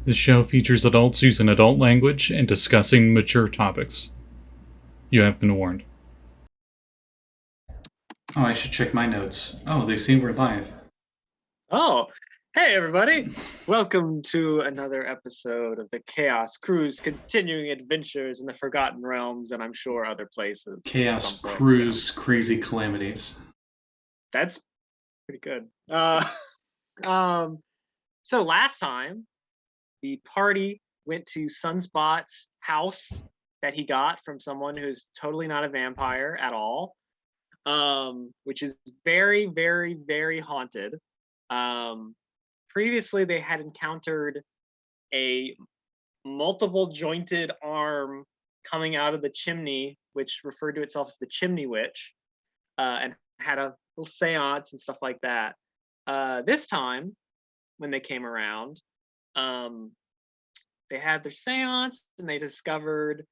The show features adults using adult language and discussing mature topics. You have been warned. Oh, I should check my notes. Oh, they say we're live. Oh, hey everybody! Welcome to another episode of the Chaos Cruise, continuing adventures in the Forgotten Realms, and I'm sure other places. Chaos Cruise Crazy Calamities. That's pretty good. Um, so last time, the party went to Sunspot's house that he got from someone who's totally not a vampire at all, which is very, very, very haunted. Previously, they had encountered a multiple jointed arm coming out of the chimney, which referred to itself as the Chimney Witch, and had a little seance and stuff like that. This time, when they came around, um, they had their seance and they discovered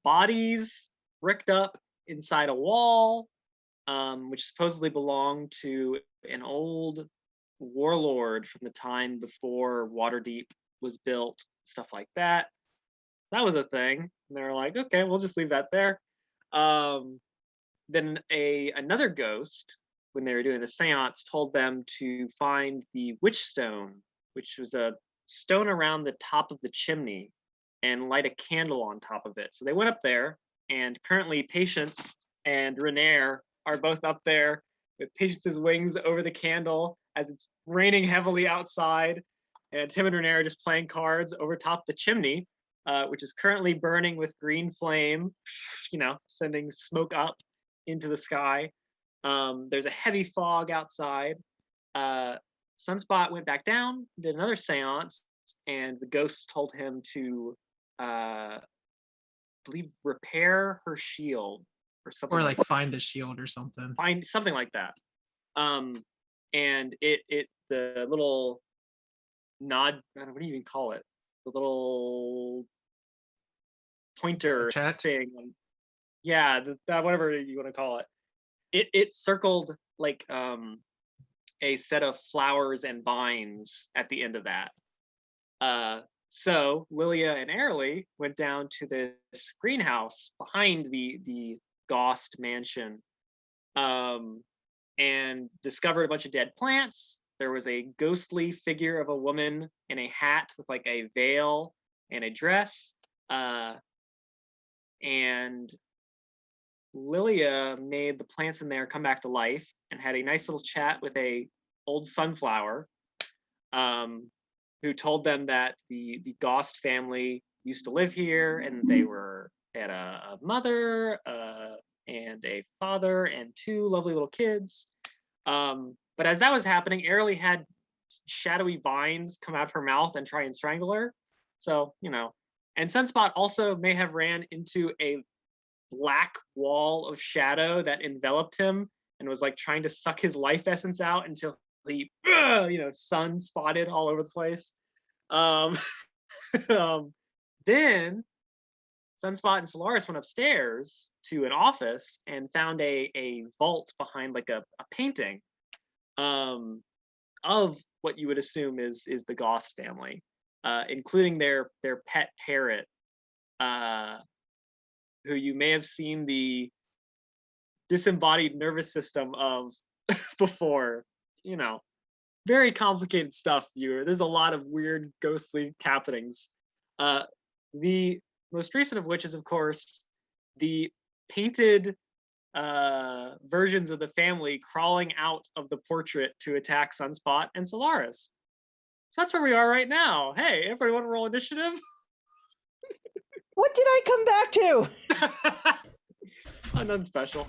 bodies bricked up inside a wall, which supposedly belonged to an old warlord from the time before Waterdeep was built, stuff like that. That was a thing. And they were like, okay, we'll just leave that there. Um, then another ghost, when they were doing the seance, told them to find the witch stone, which was a stone around the top of the chimney, and light a candle on top of it. So they went up there, and currently Patience and Renair are both up there with Patience's wings over the candle as it's raining heavily outside, and Tim and Renair are just playing cards over top the chimney, which is currently burning with green flame, sending smoke up into the sky. There's a heavy fog outside. Sunspot went back down, did another seance, and the ghosts told him to, believe, repair her shield or something, or like find the shield or something. Find something like that. And the little nod, what do you even call it? The little pointer thing. Yeah, that whatever you want to call it. It circled like a set of flowers and vines at the end of that. So Lilia and Airly went down to this greenhouse behind the Ghost mansion, and discovered a bunch of dead plants. There was a ghostly figure of a woman in a hat with like a veil and a dress. And Lilia made the plants in there come back to life and had a nice little chat with a old sunflower, who told them that the Ghost family used to live here, and they had a mother and a father and two lovely little kids. But as that was happening, Airly had shadowy vines come out of her mouth and try and strangle her. So, and Sunspot also may have ran into a black wall of shadow that enveloped him and was like trying to suck his life essence out until he, sun spotted all over the place. Then Sunspot and Solaris went upstairs to an office and found a vault behind like a painting, of what you would assume is the Ghost family, including their pet parrot, who you may have seen the disembodied nervous system of before. Very complicated stuff, viewer. There's a lot of weird ghostly happenings. The most recent of which is, of course, the painted versions of the family crawling out of the portrait to attack Sunspot and Solaris. So that's where we are right now. Hey, everybody want to roll initiative? What did I come back to? None special.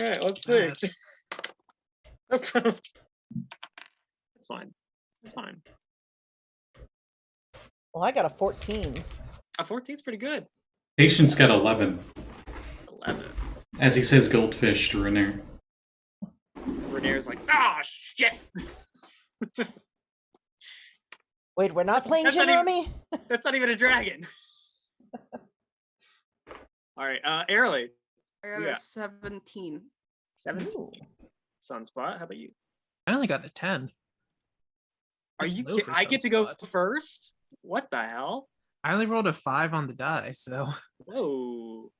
All right, let's see. It's fine. It's fine. Well, I got a 14. A 14's pretty good. Patience got 11. 11. As he says goldfish to Renair. Renair's like, shit! Wait, we're not playing Gin Rummy? That's not even a dragon. All right, Airly. I got a 17. 17. Sunspot, how about you? I only got a 10. Are That's you low kidding? for I get to go Sunspot. first? What the hell? I only rolled a 5 on the die, so Whoa.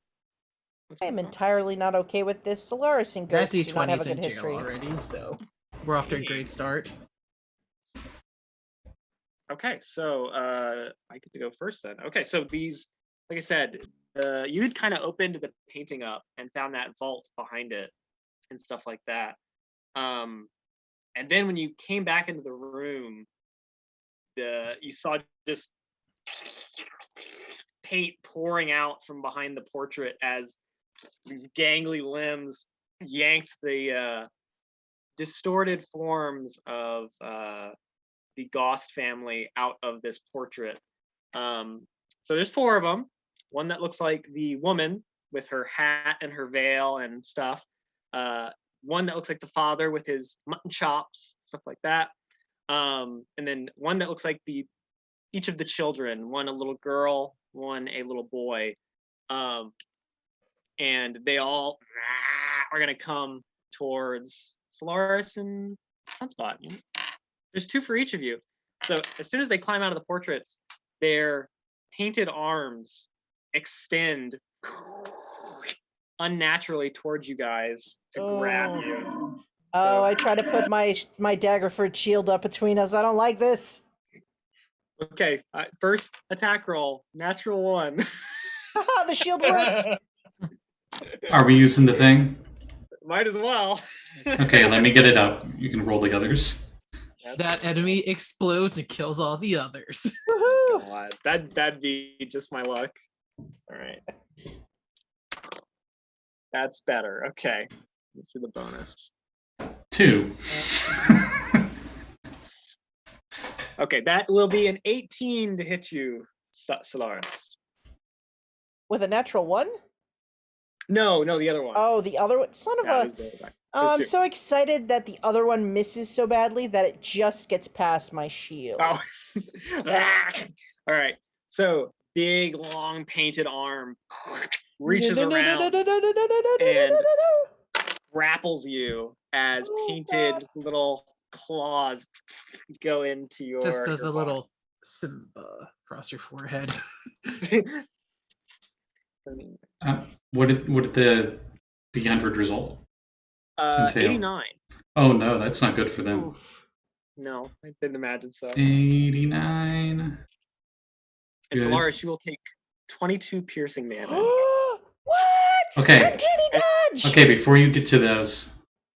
What's I am going on? entirely not okay with this. Solaris and that Ghost do not have a D20's good in jail history. already, so we're off to a great start. Okay, so I get to go first then. Okay, so these, like I said, you had kind of opened the painting up and found that vault behind it and stuff like that. And then when you came back into the room, you saw just paint pouring out from behind the portrait as these gangly limbs yanked the distorted forms of the Gost family out of this portrait. So there's 4 of them. One that looks like the woman with her hat and her veil and stuff. One that looks like the father with his mutton chops, stuff like that. And then one that looks like each of the children. One a little girl, one a little boy. And they all are gonna come towards Solaris and Sunspot. There's 2 for each of you. So as soon as they climb out of the portraits, their painted arms extend unnaturally towards you guys to grab you. Oh, I try to put my Daggerford shield up between us. I don't like this. Okay, first attack roll, natural 1. Haha, the shield worked. Are we using the thing? Might as well. Okay, let me get it up. You can roll the others. That enemy explodes and kills all the others. Woohoo! God, that'd be just my luck. All right. That's better. Okay. Let's see the bonus. 2. Okay, that will be an 18 to hit you, Solaris. With a natural 1? No, the other one. Oh, the other one. Son of Yeah, it a. was the other one. I'm There's 2. so excited that the other one misses so badly that it just gets past my shield. Oh. All right. So big, long, painted arm reaches around and grapples you as painted little claws go into your. Just as your a body. little Simba across your forehead. What did the end result entail? 89. Oh no, that's not good for them. Oof. No, I didn't imagine so. 89. And Good. Solaris, you will take 22 piercing damage. What? Okay. Uncanny dodge! Okay, before you get to those,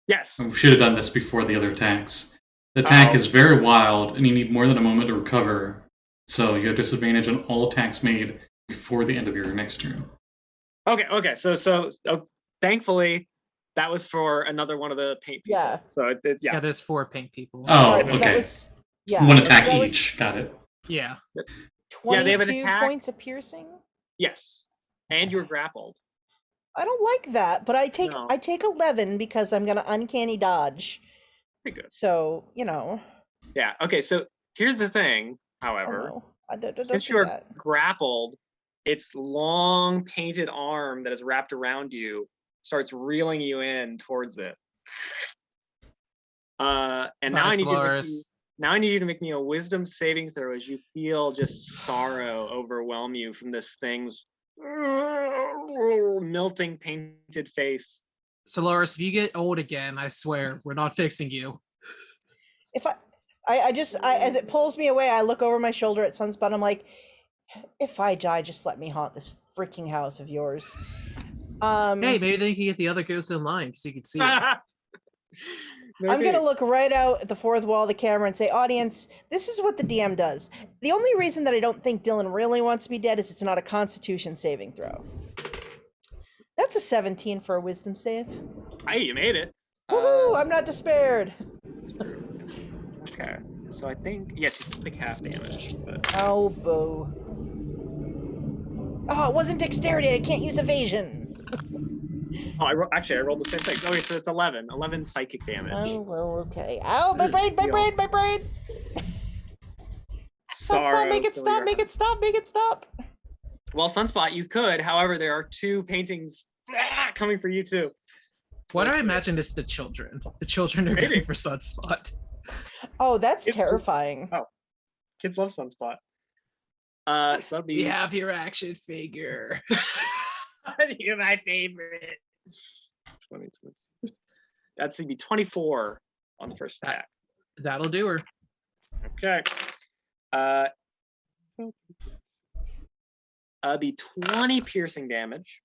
Yes. we should have done this before the other attacks. The attack is very wild, and you need more than a moment to recover. So you have disadvantage on all attacks made before the end of your next turn. Okay. So thankfully, that was for another one of the paint people. Yeah. So Yeah, there's 4 pink people. Oh, Alright, so that okay. was- yeah. One so attack that was each. Got it. Yeah. 22 they have an attack. points of piercing. yes, and you were grappled. I don't like that, but I take No. 11 because I'm gonna uncanny dodge. Pretty good. So Yeah. Okay. So here's the thing. oh However, no, I don't since do you are that. grappled, its long painted arm that is wrapped around you starts reeling you in towards it. And now Bye, I need you to make Solaris. me, now I need you to make me a wisdom saving throw as you feel just sorrow overwhelm you from this thing's melting painted face. Solaris, if you get old again, I swear, we're not fixing you. If I just as it pulls me away, I look over my shoulder at Sunspot. I'm like, if I die, just let me haunt this freaking house of yours. Hey, maybe they can get the other ghosts in line so you can see it. I'm gonna look right out at the fourth wall of the camera and say, audience, this is what the DM does. The only reason that I don't think Dylan really wants to be dead is it's not a Constitution saving throw. That's a 17 for a Wisdom save. Hey, you made it. Woohoo! I'm not despaired. Okay, so I think yes, you still take half damage, but Oh, boo. Oh, it wasn't dexterity. I can't use evasion. oh, I rolled the same thing. Okay, so it's 11 psychic damage. Oh, well, okay. Ow, my brain, my brain, my brain. Sunspot, make it stop, make it stop, make it stop. Well, Sunspot, you could. However, there are 2 paintings coming for you too. Why do I So- imagine it's the children? The children are Maybe. going for Sunspot. Oh, that's It's- terrifying. Kids love Sunspot. So that'd We be have your action figure. you're my favorite. 20. That's gonna be 24 on the first attack. That'll do her. Okay. Be 20 piercing damage.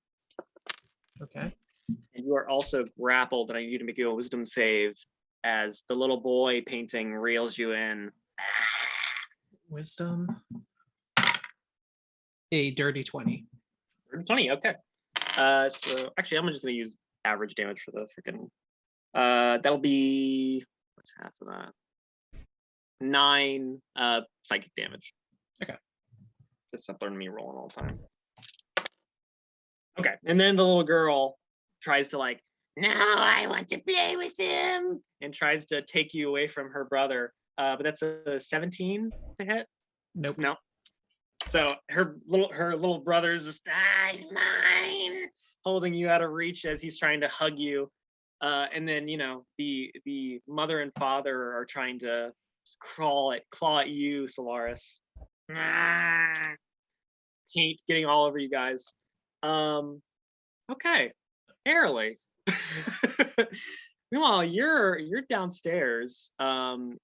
Okay. And you are also grappled, and I need you to make a wisdom save as the little boy painting reels you in. Wisdom. A dirty 20. 20, okay. So actually, I'm just gonna use average damage for the freaking. That'll be what's half of that? 9 psychic damage. Okay. Just stop learning me rolling all the time. Okay, and then the little girl tries to like, no, I want to play with him, and tries to take you away from her brother. But that's a 17 to hit. Nope. No. So her little brother's just he's mine, holding you out of reach as he's trying to hug you. And then the mother and father are trying to claw at you, Solaris. Paint getting all over you guys. Okay, Airly. Meanwhile, you're downstairs in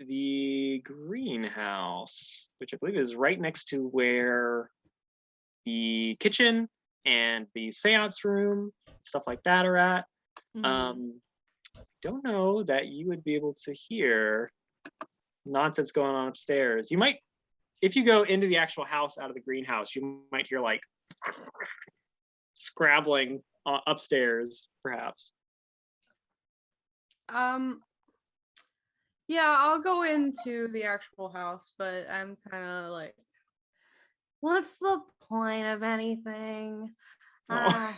the greenhouse, which I believe is right next to where the kitchen and the seance room, stuff like that are at. Don't know that you would be able to hear nonsense going on upstairs. You might, if you go into the actual house out of the greenhouse, you might hear like scrabbling upstairs, perhaps. Yeah, I'll go into the actual house, but I'm kind of like, what's the point of anything? Oh.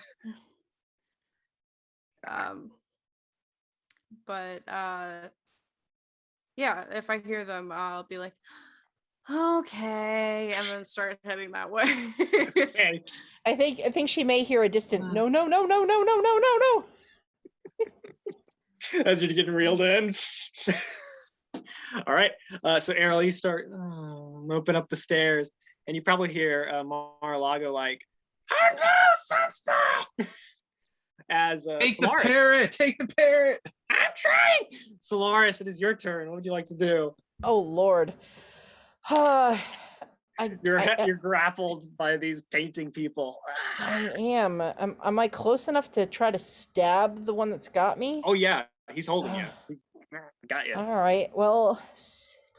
But yeah, if I hear them, I'll be like, okay, and then start heading that way. Okay. I think she may hear a distant no. As you're getting reeled in. All right. So Errol, you start moping up the stairs, and you probably hear Mar-a-Lago like, "Oh no, Sunspot!" As Take the Solaris, parrot! Take the parrot! I'm trying. Solaris, it is your turn. What would you like to do? Oh Lord. You're grappled by these painting people. I am. Am I close enough to try to stab the one that's got me? Oh yeah, he's holding you. He's got you. All right. Well,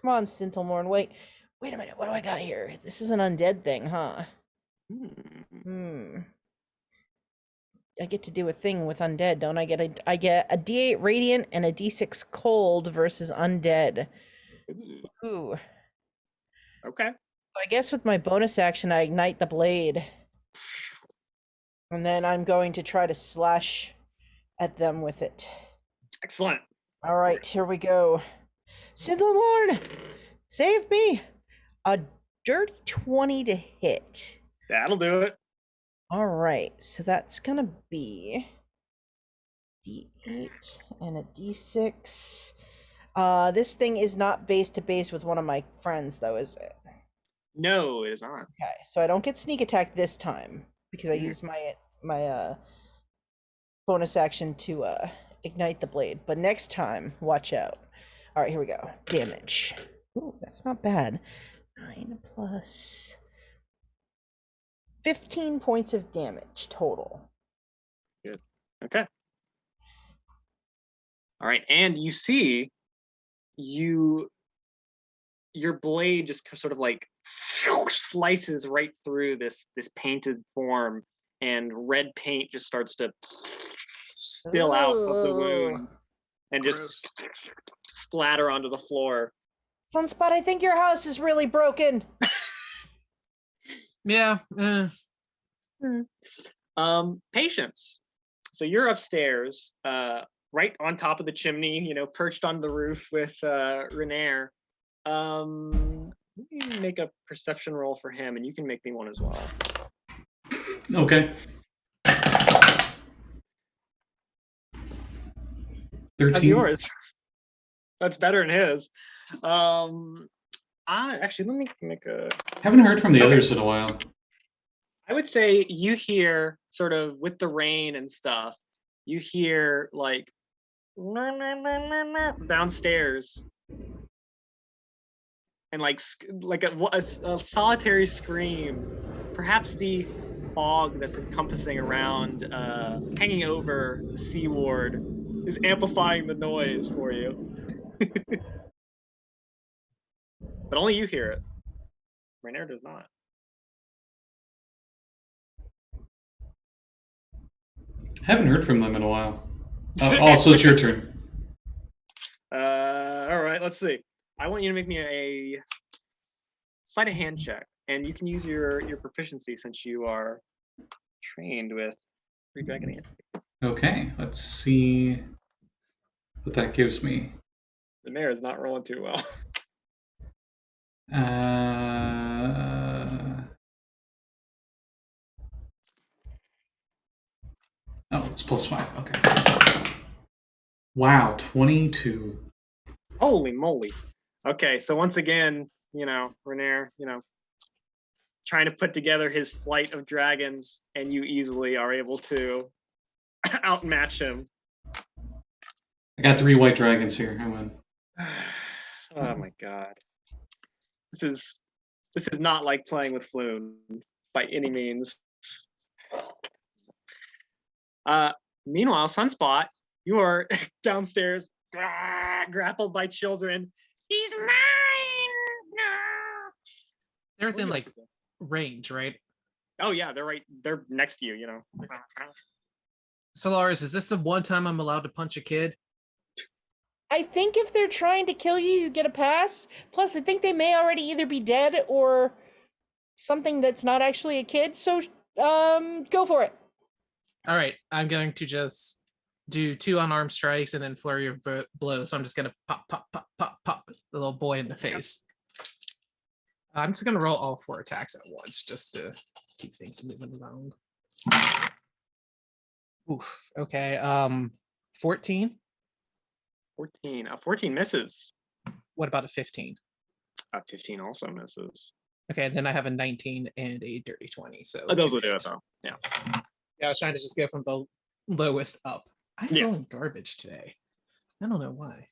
come on, Sintelmorn. Wait a minute. What do I got here? This is an undead thing, huh? I get to do a thing with undead, don't I? I get a D8 radiant and a D6 cold versus undead. Ooh. Okay. I guess with my bonus action, I ignite the blade. And then I'm going to try to slash at them with it. Excellent. All right, here we go. Sintelmorn, save me. A dirty 20 to hit. That'll do it. All right, so that's going to be D8 and a D6. This thing is not base to base with one of my friends, though, is it? No, it is not. Okay, so I don't get sneak attack this time because I used my bonus action to ignite the blade. But next time, watch out. All right, here we go. Damage. Ooh, that's not bad. 9 plus 15 points of damage total. Good. Okay. All right, and you see, your blade just sort of like slices right through this painted form, and red paint just starts to spill out of the wound and just splatter onto the floor. Sunspot, I think your house is really broken. Yeah. Patience. So you're upstairs, right on top of the chimney, perched on the roof with Renair. Let me make a perception roll for him, and you can make me one as well. Okay. 13. That's yours. That's better than his. Actually, let me make a. Haven't heard from the others in a while. I would say you hear sort of with the rain and stuff. You hear like downstairs, and like a solitary scream. Perhaps the fog that's encompassing around, hanging over the seaward, is amplifying the noise for you. But only you hear it. Rainier does not. Haven't heard from them in a while. Also, it's your turn. All right, let's see. I want you to make me a sleight of hand check, and you can use your proficiency since you are trained with Free Dragon Hand. Okay, let's see what that gives me. The mayor is not rolling too well. Oh, it's +5. Okay. Wow, 22. Holy moly. Okay, so once again, Rainier, trying to put together his flight of dragons, and you easily are able to outmatch him. I got 3 white dragons here. I win. Oh my god. This is not like playing with Floon by any means. Meanwhile, Sunspot, you are downstairs, grappled by children. He's mine! No! They're within like range, right? Oh yeah, they're next to you, Solaris, is this the one time I'm allowed to punch a kid? I think if they're trying to kill you, you get a pass. Plus, I think they may already either be dead or something that's not actually a kid. So, go for it. All right, I'm going to just do 2 unarmed strikes and then flurry of blows. So I'm just gonna pop the little boy in the face. I'm just gonna roll all 4 attacks at once just to keep things moving around. Oof. Okay. 14. 14. 14 misses. What about a 15? 15 also misses. Okay, then I have a 19 and a dirty 20. So those will do it though. Yeah. Yeah, I was trying to just go from the lowest up. I'm Yeah. rolling garbage today. I don't know why.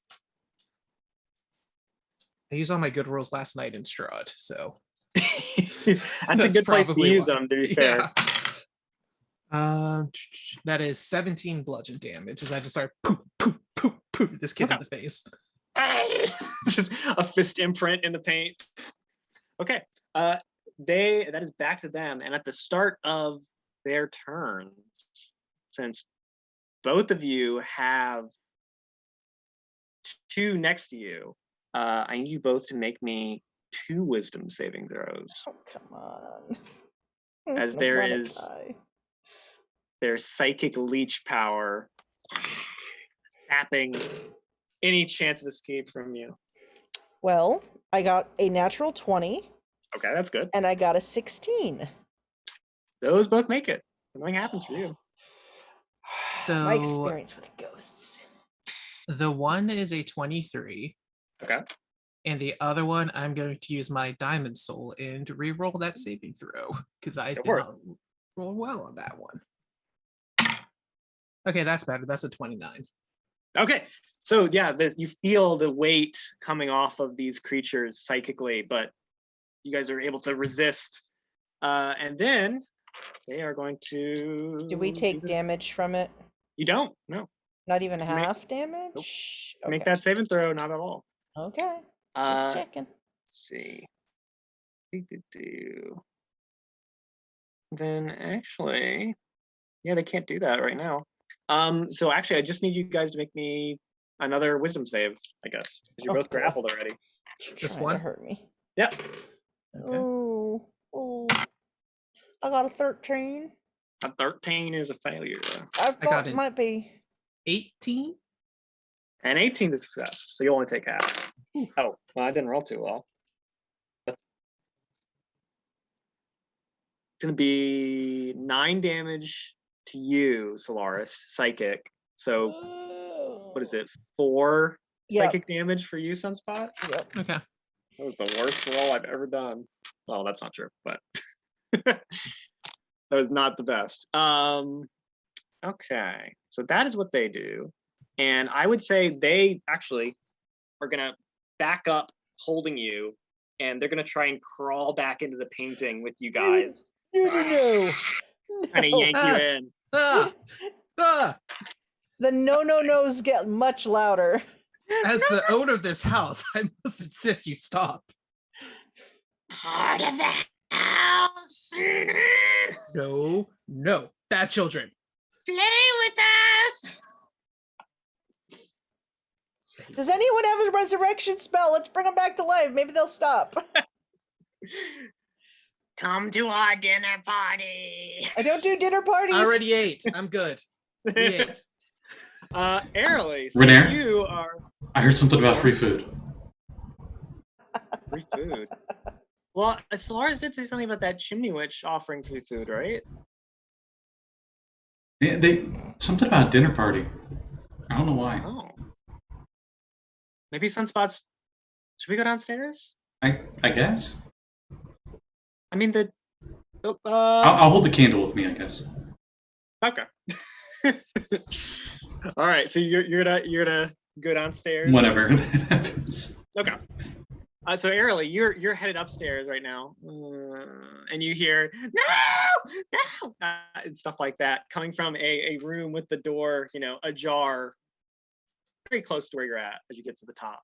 I used all my good rolls last night in Strahd, so that's a good place to use them, to be fair. Yeah. That is 17 bludgeon damage as I just start poop this kid in the face. Just a fist imprint in the paint. Okay. That is back to them, and at the start of their turns, since both of you have 2 next to you, I need you both to make me 2 wisdom saving throws. Oh, come on. As there's psychic leech power sapping any chance of escape from you. Well, I got a natural 20. Okay, that's good. And I got a 16. Those both make it. Nothing happens for you. So my experience with ghosts. The one is a 23. Okay. And the other one, I'm going to use my diamond soul and re-roll that saving throw because I did not roll well on that one. Okay, that's better. That's a 29. Okay, so yeah, you feel the weight coming off of these creatures psychically, but you guys are able to resist. And then they are going to... Do we take damage from it? You don't, no. Not even half damage? Nope. Okay. Make that saving throw, not at all. Okay, just checking. Let's see. Then actually, yeah, they can't do that right now. So actually, I just need you guys to make me another wisdom save, I guess, because you're both grappled already. Just one? Hurt me. Yep. Okay. Oh, I got a 13. A 13 is a failure. I got thought it an- might be. 18 18? is a success, so you only take half. Oh, well, I didn't roll too well. It's gonna be 9 damage to you, Solaris, psychic. So what is it? 4 psychic damage for you, Sunspot. Yep. Okay. That was the worst roll I've ever done. Well, that's not true, but that was not the best. Okay, so that is what they do. And I would say they actually are gonna back up holding you, and they're gonna try and crawl back into the painting with you guys. No. Kind of yank you in. Ah! Ah! The no's get much louder. As the owner of this house, I must insist you stop. Part of the house. No, no, bad children. Play with us. Does anyone have a resurrection spell? Let's bring them back to life. Maybe they'll stop. Come to our dinner party. I don't do dinner parties. I already ate. I'm good. We ate. Airly, so Renair? you are I heard something about free food. free food. Well, Solaris did say something about that chimney witch offering free food, right? Yeah, something about a dinner party. I don't know why. Oh. Maybe Sunspots. Should we go downstairs? I guess. I mean I'll hold the candle with me, I guess. Okay. All right, so you're gonna go downstairs. Whenever that happens. Okay. So Airly, you're headed upstairs right now, and you hear no, and stuff like that coming from a room with the door, ajar, very close to where you're at as you get to the top.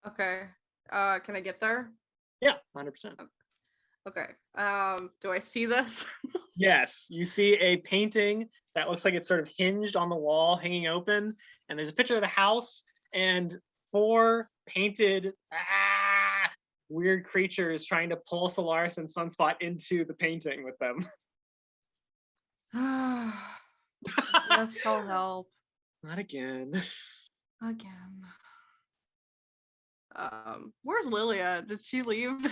Okay. Can I get there? Yeah, 100%. Okay. Do I see this? Yes, you see a painting that looks like it's sort of hinged on the wall, hanging open, and there's a picture of the house and 4 painted weird creatures trying to pull Solaris and Sunspot into the painting with them. Yes, I'll help. Not again. Again. Where's Lilia? Did she leave?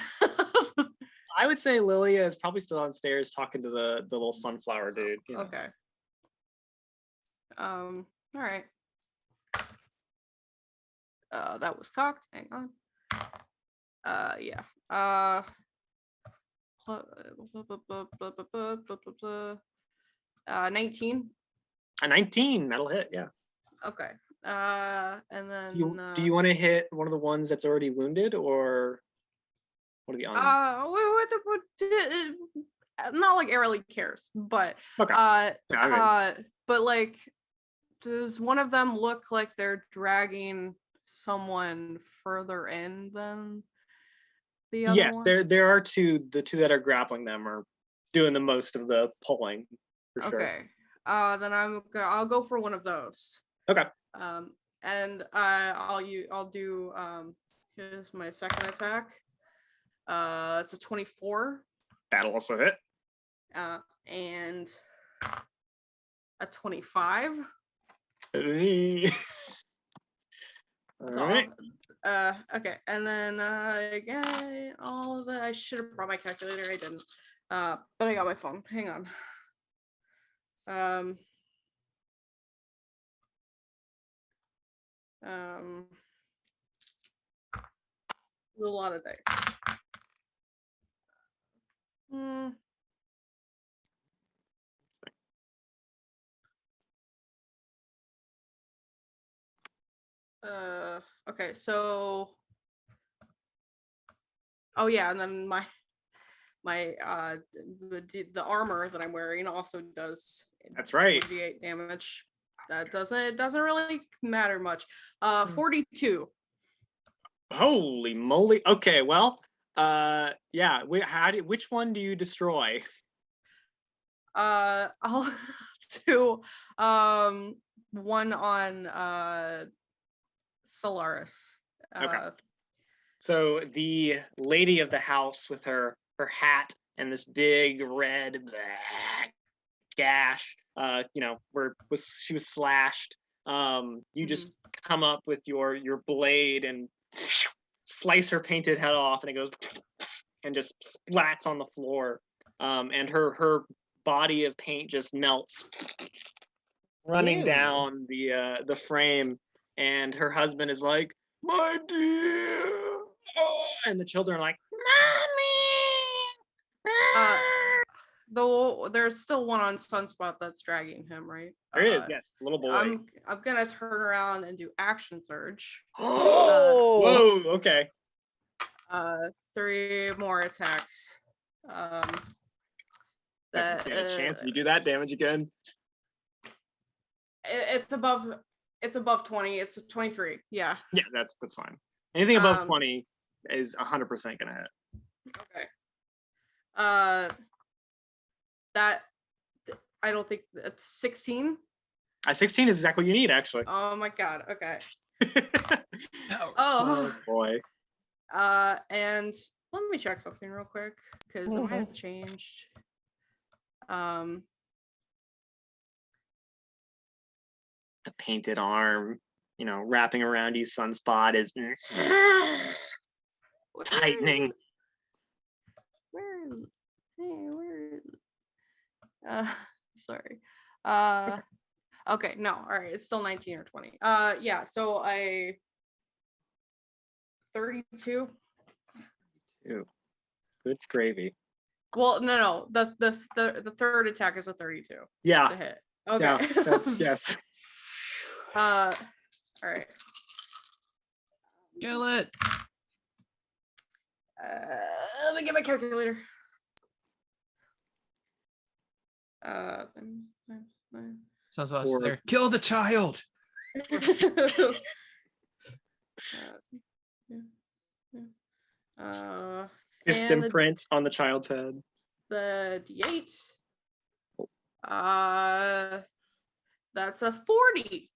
I would say Lilia is probably still downstairs talking to the little sunflower dude. Okay. All right. That was cocked. Hang on. Yeah. 19. A 19, that'll hit, yeah. Okay. And then Do you want to hit one of the ones that's already wounded, or what are the not like it really cares, but okay. but like, does one of them look like they're dragging someone further in than the other Yes, one? there are two. The two that are grappling them are doing the most of the pulling, for sure. Okay. Then I'll go for one of those. Okay. And I'll do here's my second attack. It's a 24. That'll also hit. And a 25. All right. Okay, and then again, all of that. I should have brought my calculator. I didn't. But I got my phone. Hang on. There's a lot of dice. Okay, so oh yeah, and then my the armor that I'm wearing also does That's right. 48 damage. That doesn't really matter much. 42. Holy moly. Okay, well, yeah. Which one do you destroy? I'll do one on Solaris. Okay. So the lady of the house with her hat and this big red gash, where she was slashed. You just come up with your blade and slice her painted head off, and it goes and just splats on the floor. And her body of paint just melts, running Ew. down the frame. and her husband is like, "My dear," and the children are like, "Mommy." Though there's still one on Sunspot that's dragging him, right? There is, yes, little boy. I'm gonna turn around and do action surge. Whoa, okay. 3 more attacks. That stand a chance if you do that damage again. It's above 20. It's 23. Yeah. Yeah, that's fine. Anything above 20 is 100% gonna hit. Okay. That I don't think it's 16. 16 is exactly what you need, actually. Oh my god. Okay. Oh boy. And let me check something real quick because it might have changed. The painted arm, wrapping around you, Sunspot is tightening. Where is it? Hey, where is it? Sorry. Okay, no, all right, it's still 19 or 20. Yeah, so I 32. Ew. Good gravy. Well, no, the third attack is a 32 Yeah. to hit. Okay. Yeah. Yes. All right. Kill it. Let me get my calculator. Sounds like there. Kill the child. Fist imprint on the child's head. The D8. That's a 40.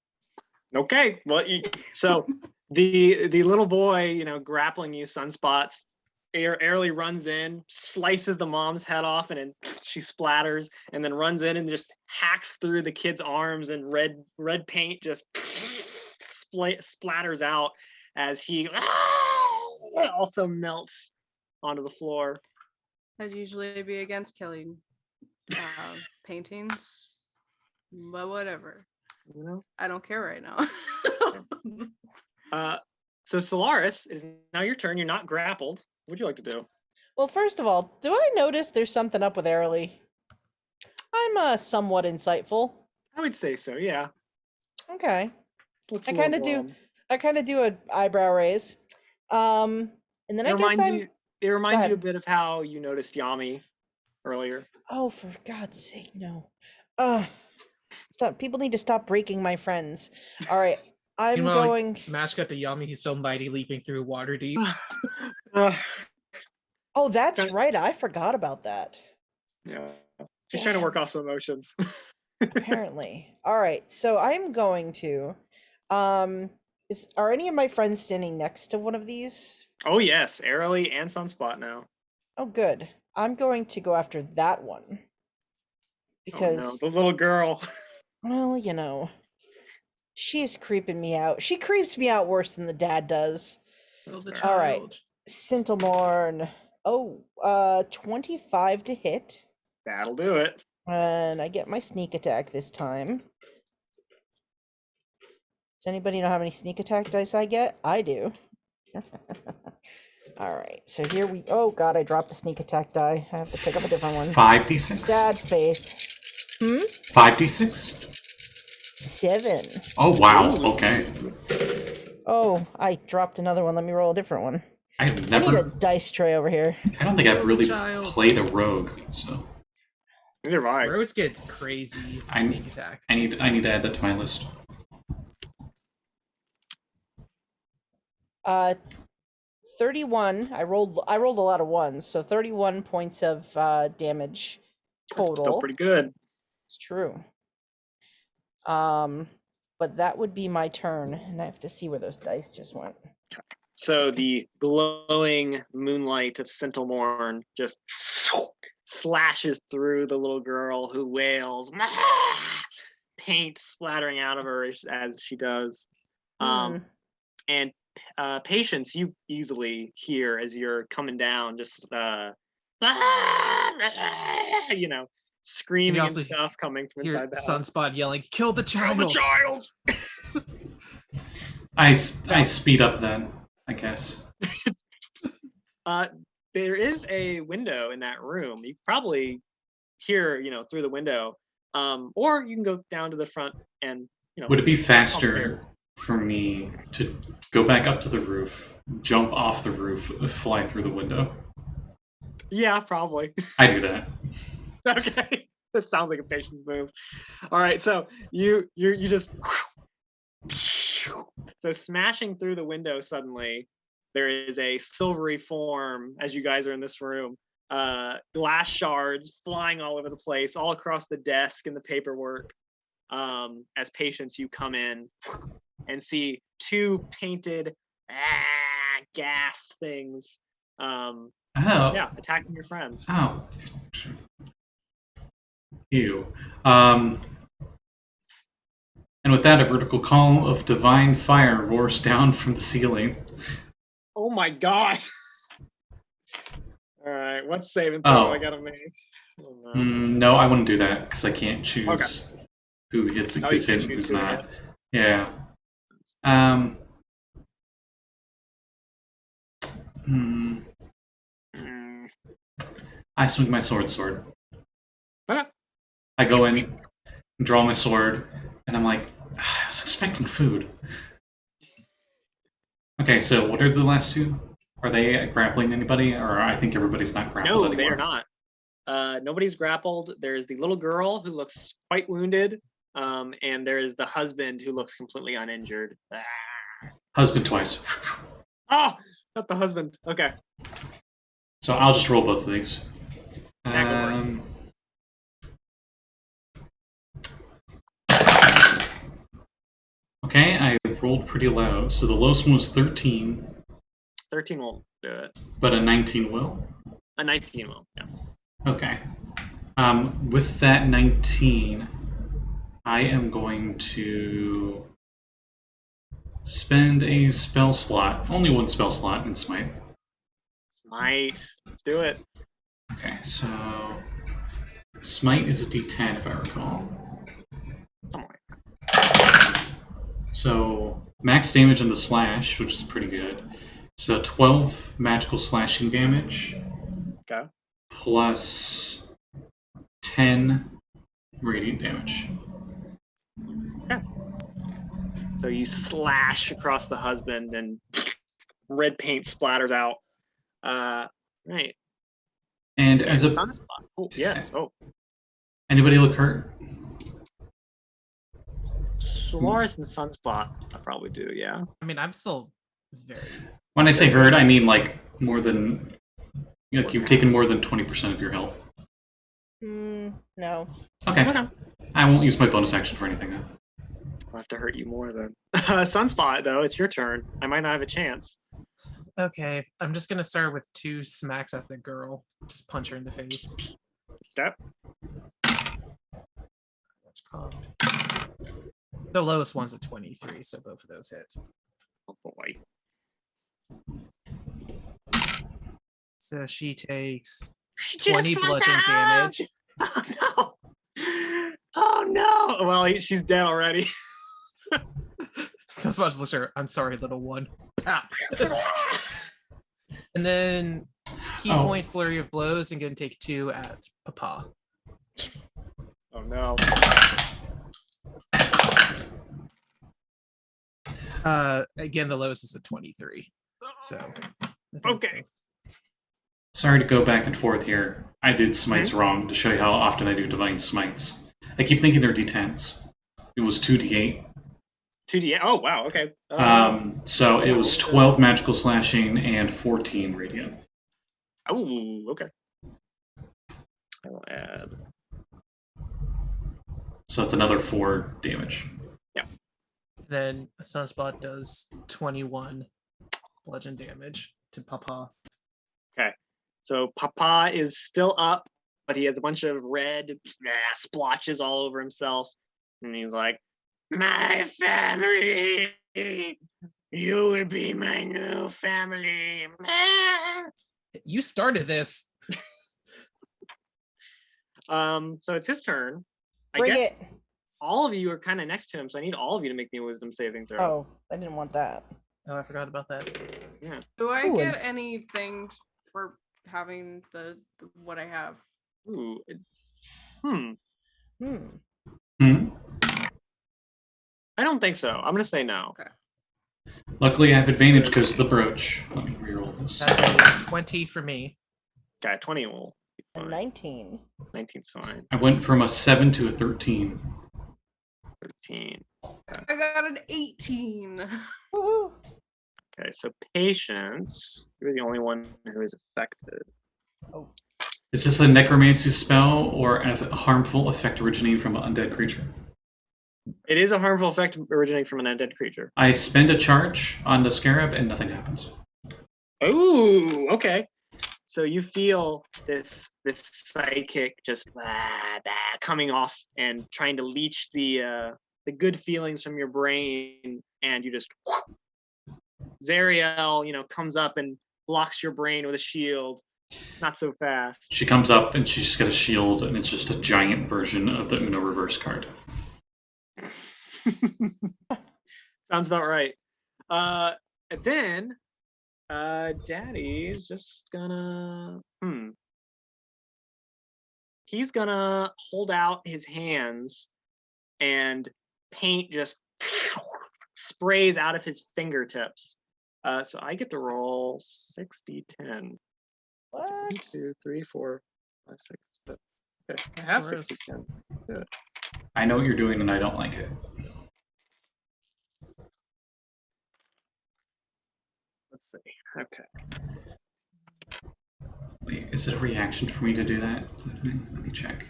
Okay. Well, so the little boy, grappling you, Sunspots, airily runs in, slices the mom's head off, and then she splatters, and then runs in and just hacks through the kid's arms, and red paint just splatters out as he also melts onto the floor. I'd usually be against killing paintings, but whatever. I don't care right now. So Solaris, it is now your turn. You're not grappled. What would you like to do? Well, first of all, do I notice there's something up with Airly? I'm somewhat insightful. I would say so, yeah. Okay. Looks I a little kind of do an eyebrow raise. And then it reminds you a bit of how you noticed Yami earlier. Oh, for God's sake, no. Stop. People need to stop breaking my friends. All right. I'm going. Smash cut to Yami. He's so mighty, leaping through water deep. Oh, that's right. I forgot about that. Yeah. She's trying to work off some emotions. Apparently. All right. So I'm going to. Are any of my friends standing next to one of these? Oh yes, Airily and Sunspot now. Oh, good. I'm going to go after that one. Because the little girl. Well, she's creeping me out. She creeps me out worse than the dad does. All right. Sintelmorn. 25 to hit. That'll do it. And I get my sneak attack this time. Does anybody know how many sneak attack dice I get? I do. All right, so here we. Oh God, I dropped a sneak attack die. I have to pick up a different one. 5d6. Sad face. 5d6. 7. Oh wow. Okay. Oh, I dropped another one. Let me roll a different one. I need a dice tray over here. I don't think I've really played a rogue, so. Neither have I. Rogues get crazy sneak attack. I need to add that to my list. 31. I rolled a lot of ones, so 31 points of damage total. That's still pretty good. It's true. But that would be my turn, and I have to see where those dice just went. So the glowing moonlight of Sintelmorn just slashes through the little girl who wails, paint splattering out of her as she does. And Patience, you easily hear as you're coming down, just screaming and stuff coming from inside the house. Sunspot yelling, "Kill the child! Kill the child!" I speed up then, I guess. There is a window in that room. You probably hear, through the window. Or you can go down to the front and, Would it be faster upstairs. for me to go back up to the roof, jump off the roof, fly through the window? Yeah, probably. I do that. Okay. That sounds like a patience move. All right, so you just so smashing through the window suddenly, there is a silvery form as you guys are in this room. Glass shards flying all over the place, all across the desk and the paperwork. As patients, you come in and see two painted, gassed things. Yeah, attacking your friends. Oh. Ew. And with that, a vertical column of divine fire roars down from the ceiling. Oh my god! All right, what saving throw I gotta make? Oh, no. No, I wouldn't do that because I can't choose who gets hit and who's not. Yeah. I swing my sword. Okay. I go in, draw my sword, and I'm like, I was expecting food. Okay, so what are the last two? Are they grappling anybody, or I think everybody's not grappled anymore? No, they are not. Nobody's grappled. There's the little girl who looks quite wounded, and there is the husband who looks completely uninjured. Husband twice. Oh, not the husband. Okay. So I'll just roll both of these. Okay, I rolled pretty low. So the lowest one was 13. 13 won't do it. But a 19 will? A 19 will, yeah. Okay. With that 19, I am going to spend a spell slot. Only one spell slot in Smite. Smite. Let's do it. Okay, so Smite is a D10 if I recall. Somewhere. So max damage on the slash, which is pretty good. So 12 magical slashing damage. Okay. Plus 10 radiant damage. Okay. So you slash across the husband and red paint splatters out. Right. And as a sunspot. Oh, yes. Oh. Anybody look hurt? Solaris and Sunspot, I probably do, yeah. I mean, I'm still very. When I say hurt, I mean like more than, like you've taken more than 20% of your health. No. Okay. I won't use my bonus action for anything though. I'll have to hurt you more then. Sunspot, though, it's your turn. I might not have a chance. Okay, I'm just gonna start with 2 smacks at the girl. Just punch her in the face. Step. That's probably the lowest one's a 23, so both of those hit. Oh boy. So she takes 20 bludgeon damage. Oh no! Oh no! Well, she's dead already. So as much as her, I'm sorry, little one. And then key point flurry of blows and gonna take 2 at Papa. Oh no. Again, the lowest is a 23. So okay. Sorry to go back and forth here. I did smites wrong to show you how often I do divine smites. I keep thinking they're D10s. It was 2d8. 2d8. Oh wow. Okay. So it was 12 magical slashing and 14 radiant. Oh, okay. I will add. So it's another 4 damage. Yeah. Then Sunspot does 21 bludgeon damage to Papa. Okay. So Papa is still up, but he has a bunch of red splotches all over himself. And he's like, "My family! You will be my new family." You started this. So it's his turn. Bring it. all of you are kind of next to him, so I need all of you to make me a wisdom saving throw. Oh, I didn't want that. Oh, I forgot about that. Yeah. Do I Ooh, get anything for having the what I have? Ooh. Hmm. Hmm? I don't think so. I'm gonna say no. Okay. Luckily, I have advantage because of the brooch. Let me reroll this. That's a 20 for me. Okay, 20 will be A fine. 19. 19's fine. I went from a 7 to a 13. 13. I got an 18. Woohoo! Okay, so patience. You're the only one who is affected. Oh, Is this a necromancy spell or a harmful effect originating from an undead creature? It is a harmful effect originating from an undead creature. I spend a charge on the scarab and nothing happens. Ooh, okay. So you feel this psychic just coming off and trying to leech the good feelings from your brain, and you just Zariel, comes up and blocks your brain with a shield. Not so fast. She comes up and she's just got a shield, and it's just a giant version of the Uno reverse card. Sounds about right. And then Daddy's just gonna he's gonna hold out his hands and paint just sprays out of his fingertips. So I get to roll 60-10. what? 1, 2, 3, 4, 5, 6, 7. Okay, I have Gross. 60-10. Good. I know what you're doing, and I don't like it. Let's see. Okay. Wait, is it a reaction for me to do that? Let me check.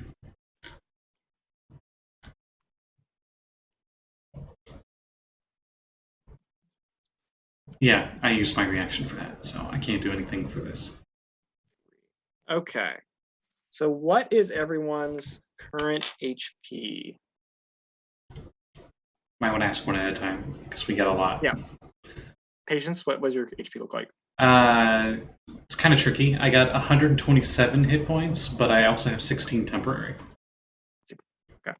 Yeah, I used my reaction for that, so I can't do anything for this. Okay. So what is everyone's current HP? Might want to ask one at a time, because we got a lot. Yeah. Patience, what does your HP look like? It's kind of tricky. I got 127 hit points, but I also have 16 temporary. Okay.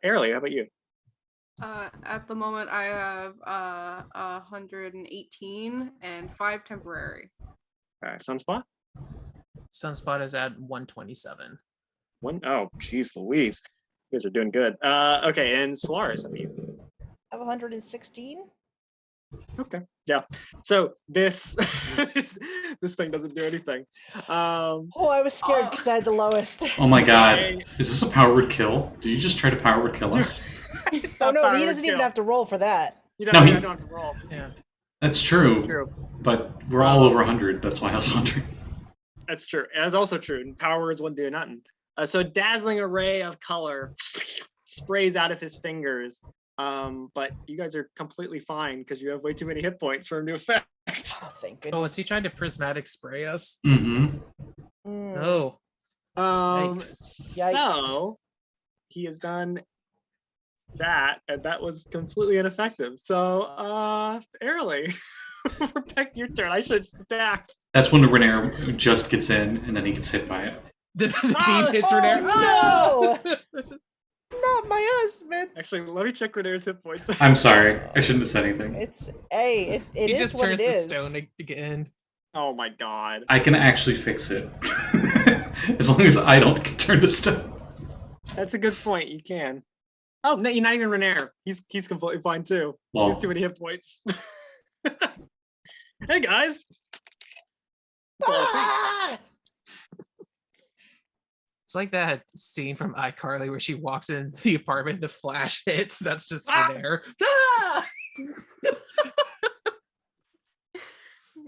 Airly, how about you? At the moment, I have 118 and 5 temporary. Okay. Sunspot? Sunspot is at 127. Oh, jeez Louise. You guys are doing good. Okay, and Solaris, how about you? I have 116? Okay. Yeah. So this this thing doesn't do anything. Oh, I was scared because I had the lowest. Oh my god. I- Is this a power word kill? Did you just try to power word kill us? Oh no, he doesn't even have to roll for that. You No, don't, he- I don't have to roll. Yeah. That's true. That's true. But we're all over 100. That's why I was wondering. That's true. That's also true. And power words wouldn't do nothing. So a dazzling array of color sprays out of his fingers. But you guys are completely fine because you have way too many hit points for him to affect. Oh, thank goodness. Oh, is he trying to prismatic spray us? Mm-hmm. Oh. Yikes. Yikes. So he has done that, and that was completely ineffective. So Airly, protect your turn. I should have just attacked. That's when the Renair just gets in, and then he gets hit by it. The beam hits her there. Oh, Not my husband. Actually, let me check Renair's hit points. I'm sorry. I shouldn't have said anything. It He is just what turns it to is. stone again. Oh my god. I can actually fix it. As long as I don't get turned to stone. That's a good point. You can. Oh, no, you're not even Renair. He's completely fine too. He Well, has too many hit points. Hey guys. Ah! It's like that scene from iCarly where she walks into the apartment, the flash hits. That's just Ah! Renair. Ah!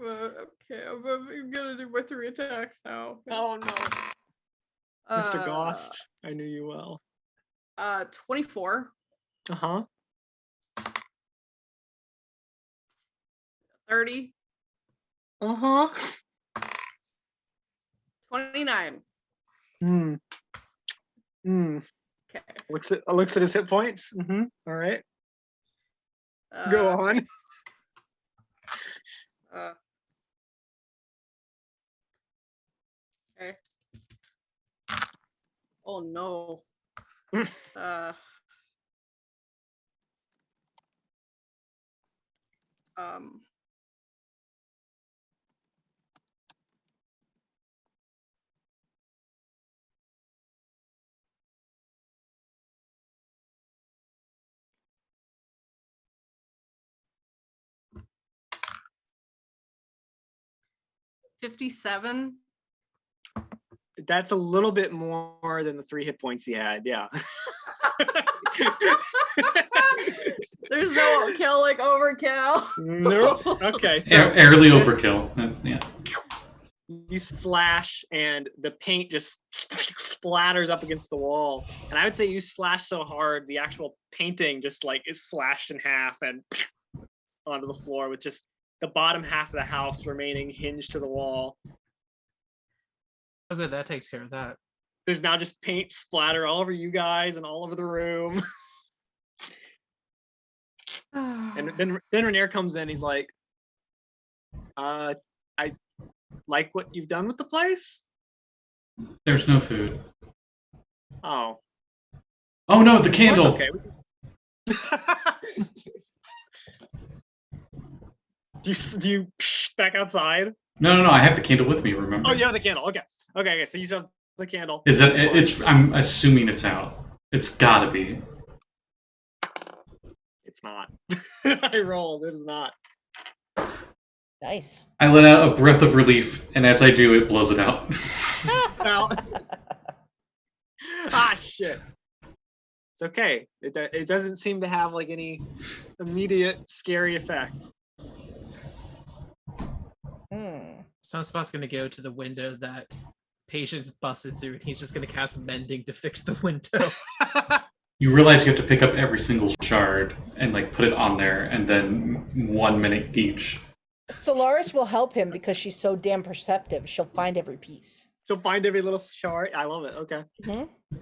Okay, I'm gonna do my 3 attacks now. Oh no. Mr. Gost, I knew you well. 24, Uh-huh. 30, Uh-huh. 29. Hmm. Hmm. Okay. Looks at his hit points. Mm-hmm. All right. Go on. Okay. Oh no. Uh, um. $57. That's a little bit more than the 3 hit points he had. Yeah. There's no kill like overkill. Nope. Okay, so Airly overkill. Yeah. you slash and the paint just splatters up against the wall. And I would say you slash so hard the actual painting just like is slashed in half and onto the floor with just the bottom half of the house remaining hinged to the wall. Oh, good. That takes care of that. There's now just paint splatter all over you guys and all over the room. And then Renair comes in. He's like, I like what you've done with the place. There's no food. Oh. Oh no, the candle. Okay. do you back outside? No. I have the candle with me. Remember? Oh, you have the candle. Okay. So you have the candle. Is that it's? I'm assuming it's out. It's gotta be. It's not. I rolled. It is not. Nice. I let out a breath of relief, and as I do, it blows it out. Shit. It's okay. It doesn't seem to have like any immediate scary effect. Sunspot's gonna go to the window that Patience busted through, and he's just gonna cast Mending to fix the window. You realize you have to pick up every single shard and like put it on there, and then 1 minute each. Solaris will help him because she's so damn perceptive. She'll find every piece. She'll find every little shard. I love it. Okay.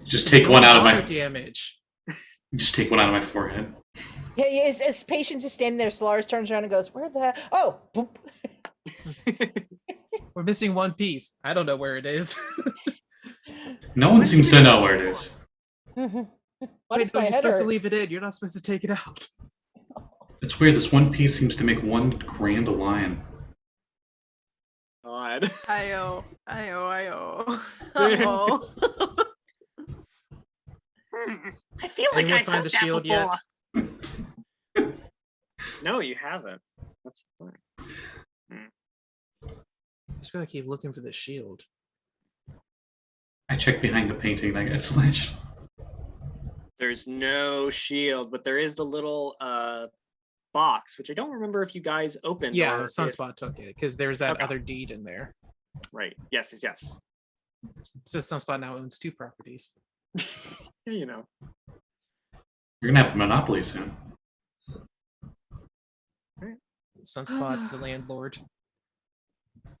Just take one out of my damage. Just take one out of my forehead. Yeah, as Patience is standing there, Solaris turns around and goes, "Where the? Oh, boop." We're missing one piece. I don't know where it is. No one seems to know where it is. Wait, no, you're supposed to leave it in. You're not supposed to take it out. It's weird. This one piece seems to make one grand lion. God. Ayo. Oh. I feel like Anyone I find the that shield before. yet? No, you haven't. That's fine. Just gotta keep looking for the shield. I check behind the painting. I get slashed. There's no shield, but there is the little box, which I don't remember if you guys opened. Yeah, or Sunspot took it because there's that Okay. other deed in there. Right. Yes. So Sunspot now owns 2 properties. You know. You're gonna have a monopoly soon. Sunspot, the landlord.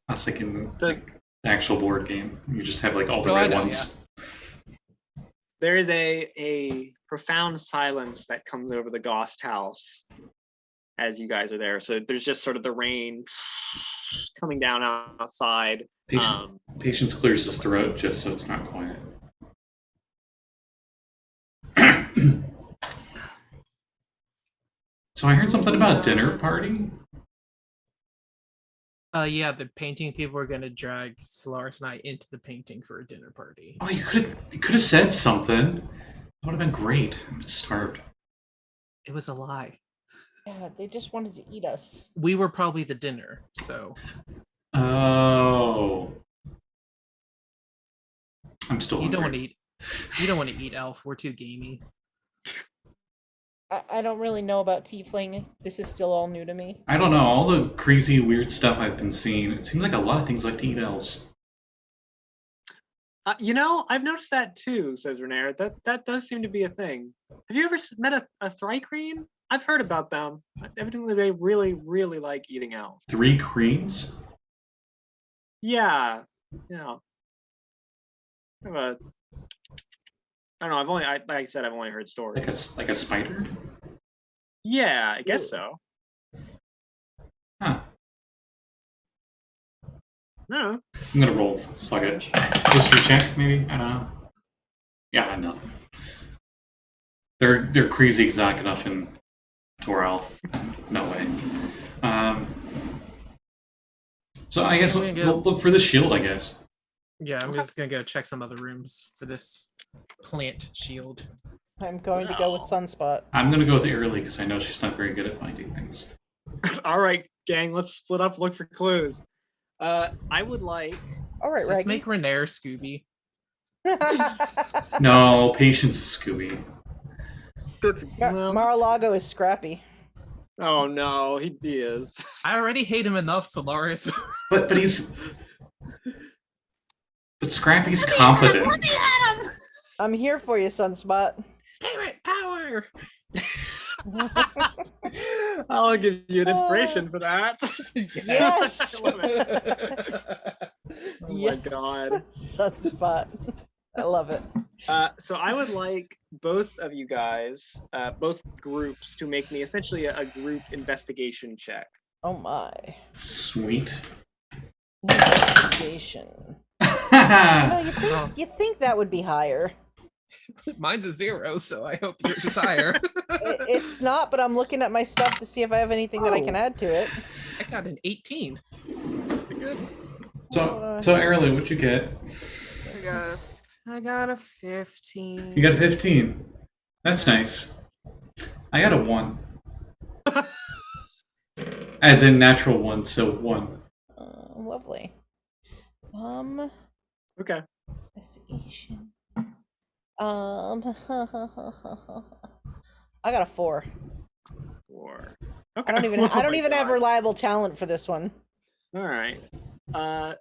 I was thinking like the actual board game. You just have like all the Oh, I red know, ones. There is a profound silence that comes over the Ghost house as you guys are there. So there's just sort of the rain coming down outside. Patience clears his throat just so it's not quiet. So I heard something about a dinner party. Yeah, the painting people are gonna drag Solaris and I into the painting for a dinner party. Oh, you could have said something. That would have been great. I'm starved. It was a lie. Yeah, they just wanted to eat us. We were probably the dinner, so Oh. I'm still you don't want hungry. to eat. You don't want to eat Elf. We're too gamey. I don't really know about tiefling. This is still all new to me. I don't know. All the crazy, weird stuff I've been seeing, it seems like a lot of things like to eat elves. I've noticed that too, says Renair. That does seem to be a thing. Have you ever met a Thrycreen? I've heard about them. Evidently, they really, really like eating elves. 3 creams? Yeah. I don't know. Like I said, I've only heard stories. Like a spider? Yeah, I guess so. Huh. No. I'm gonna roll. Fuck it. History check, maybe? I don't know. Yeah, nothing. They're crazy exotic enough in Torel. No way. So I guess I'm gonna go- we'll look for the shield, I guess. Yeah, I'm Okay. just gonna go check some other rooms for this plant shield. I'm going to go with Sunspot. I'm gonna go with Airly because I know she's not very good at finding things. All right, gang, let's split up. Look for clues. I would like. All right, Does this make Renair Scooby? No, Patience is Scooby. Mar-a-Lago is Scrappy. Oh no, he is. I already hate him enough, Solaris. But he's. But Scrappy's competent. I'm here for you, Sunspot. Pirate power! I'll give you an inspiration for that. Yes. I love it. Oh my god. Sunspot. I love it. So I would like both of you guys, both groups, to make me essentially a group investigation check. Oh my. Sweet. Investigation. You think that would be higher. Mine's a 0, so I hope yours is higher. It's not, but I'm looking at my stuff to see if I have anything that I can add to it. I got an 18. Good. So Airly, what'd you get? I got a 15. You got a 15. That's nice. I got a 1. As in natural 1, so 1. Lovely. Okay. Investigation. I got a 4. 4. Okay. I don't even have reliable talent for this one. All right.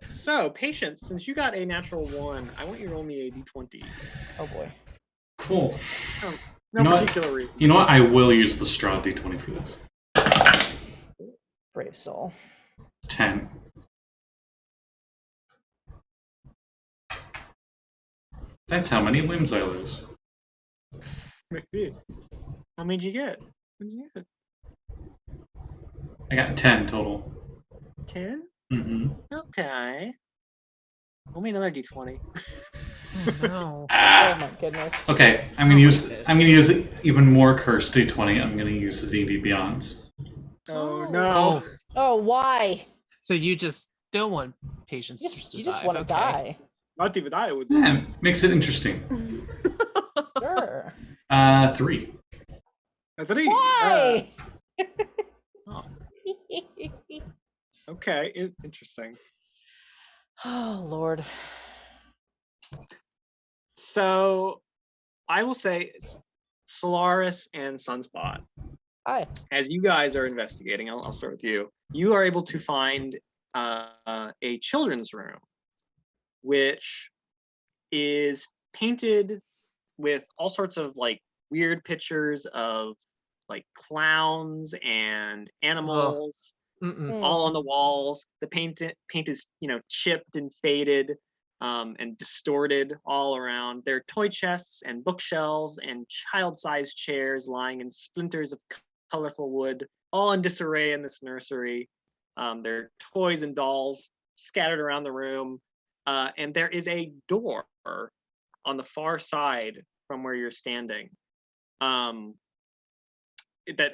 So Patience, since you got a natural 1, I want you to roll me a d20. Oh boy. Cool. No You know particular reason. You know what? I will use the straw d20 for this. Brave soul. 10. That's how many limbs I lose. Maybe. How many did you get? What did you get? I got 10 total. 10? Mm-hmm. Okay. Roll me another d20. Oh, no. Oh my goodness. Okay, I'm gonna use even more cursed d20. I'm gonna use the D&D Beyond. Oh no. Oh, why? So you just don't want patience to survive. You just want to okay. die. Not even I would. Yeah, makes it interesting. Sure. 3. A 3. Why? Okay, interesting. Oh Lord. So, I will say, Solaris and Sunspot, Hi. as you guys are investigating, I'll start with you. You are able to find a children's room, which is painted with all sorts of like weird pictures of like clowns and animals. All on the walls. The paint is, chipped and faded, and distorted all around. There are toy chests and bookshelves and child-sized chairs lying in splinters of colorful wood, all in disarray in this nursery. There are toys and dolls scattered around the room, and there is a door on the far side from where you're standing, that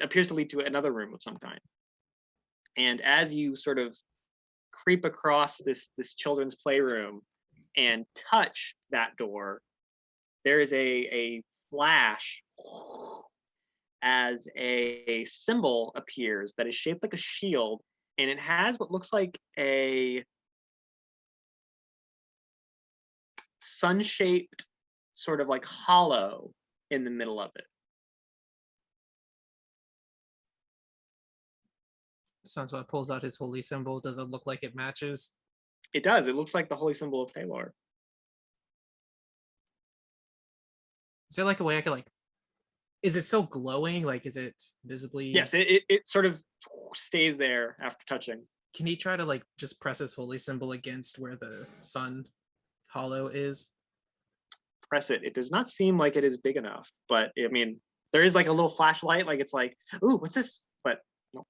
appears to lead to another room of some kind. And as you sort of creep across this children's playroom and touch that door, there is a flash as a symbol appears that is shaped like a shield, and it has what looks like a sun-shaped sort of like hollow in the middle of it. Sunspot pulls out his holy symbol. Does it look like it matches? It does. It looks like the holy symbol of Taylor. Is there like a way I could like? Is it still glowing? Like, is it visibly? Yes, it sort of stays there after touching. Can he try to like just press his holy symbol against where the sun hollow is? Press it. It does not seem like it is big enough, but I mean, there is like a little flashlight. Like it's like, ooh, what's this? But no.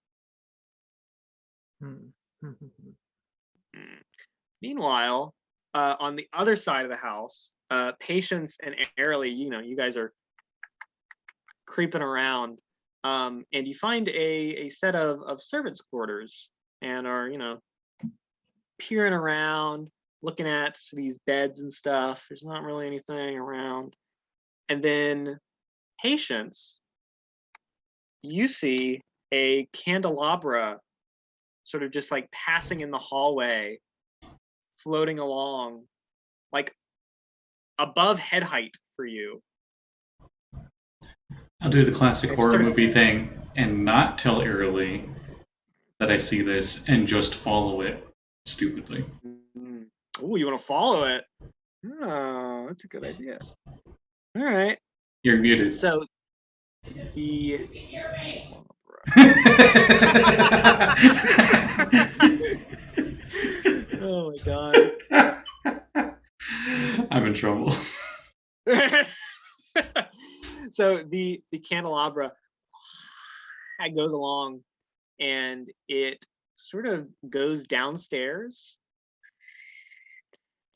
Meanwhile, on the other side of the house, Patience and Airly, you guys are creeping around, and you find a set of servants' quarters, and are peering around, looking at these beds and stuff. There's not really anything around, and then Patience, you see a candelabra sort of just like passing in the hallway, floating along, like above head height for you. I'll do the classic It's horror sort of- movie thing and not tell Early that I see this and just follow it stupidly. Oh, you want to follow it? Oh, that's a good idea. All right. You're muted. So the oh my god. I'm in trouble. So the candelabra goes along, and it sort of goes downstairs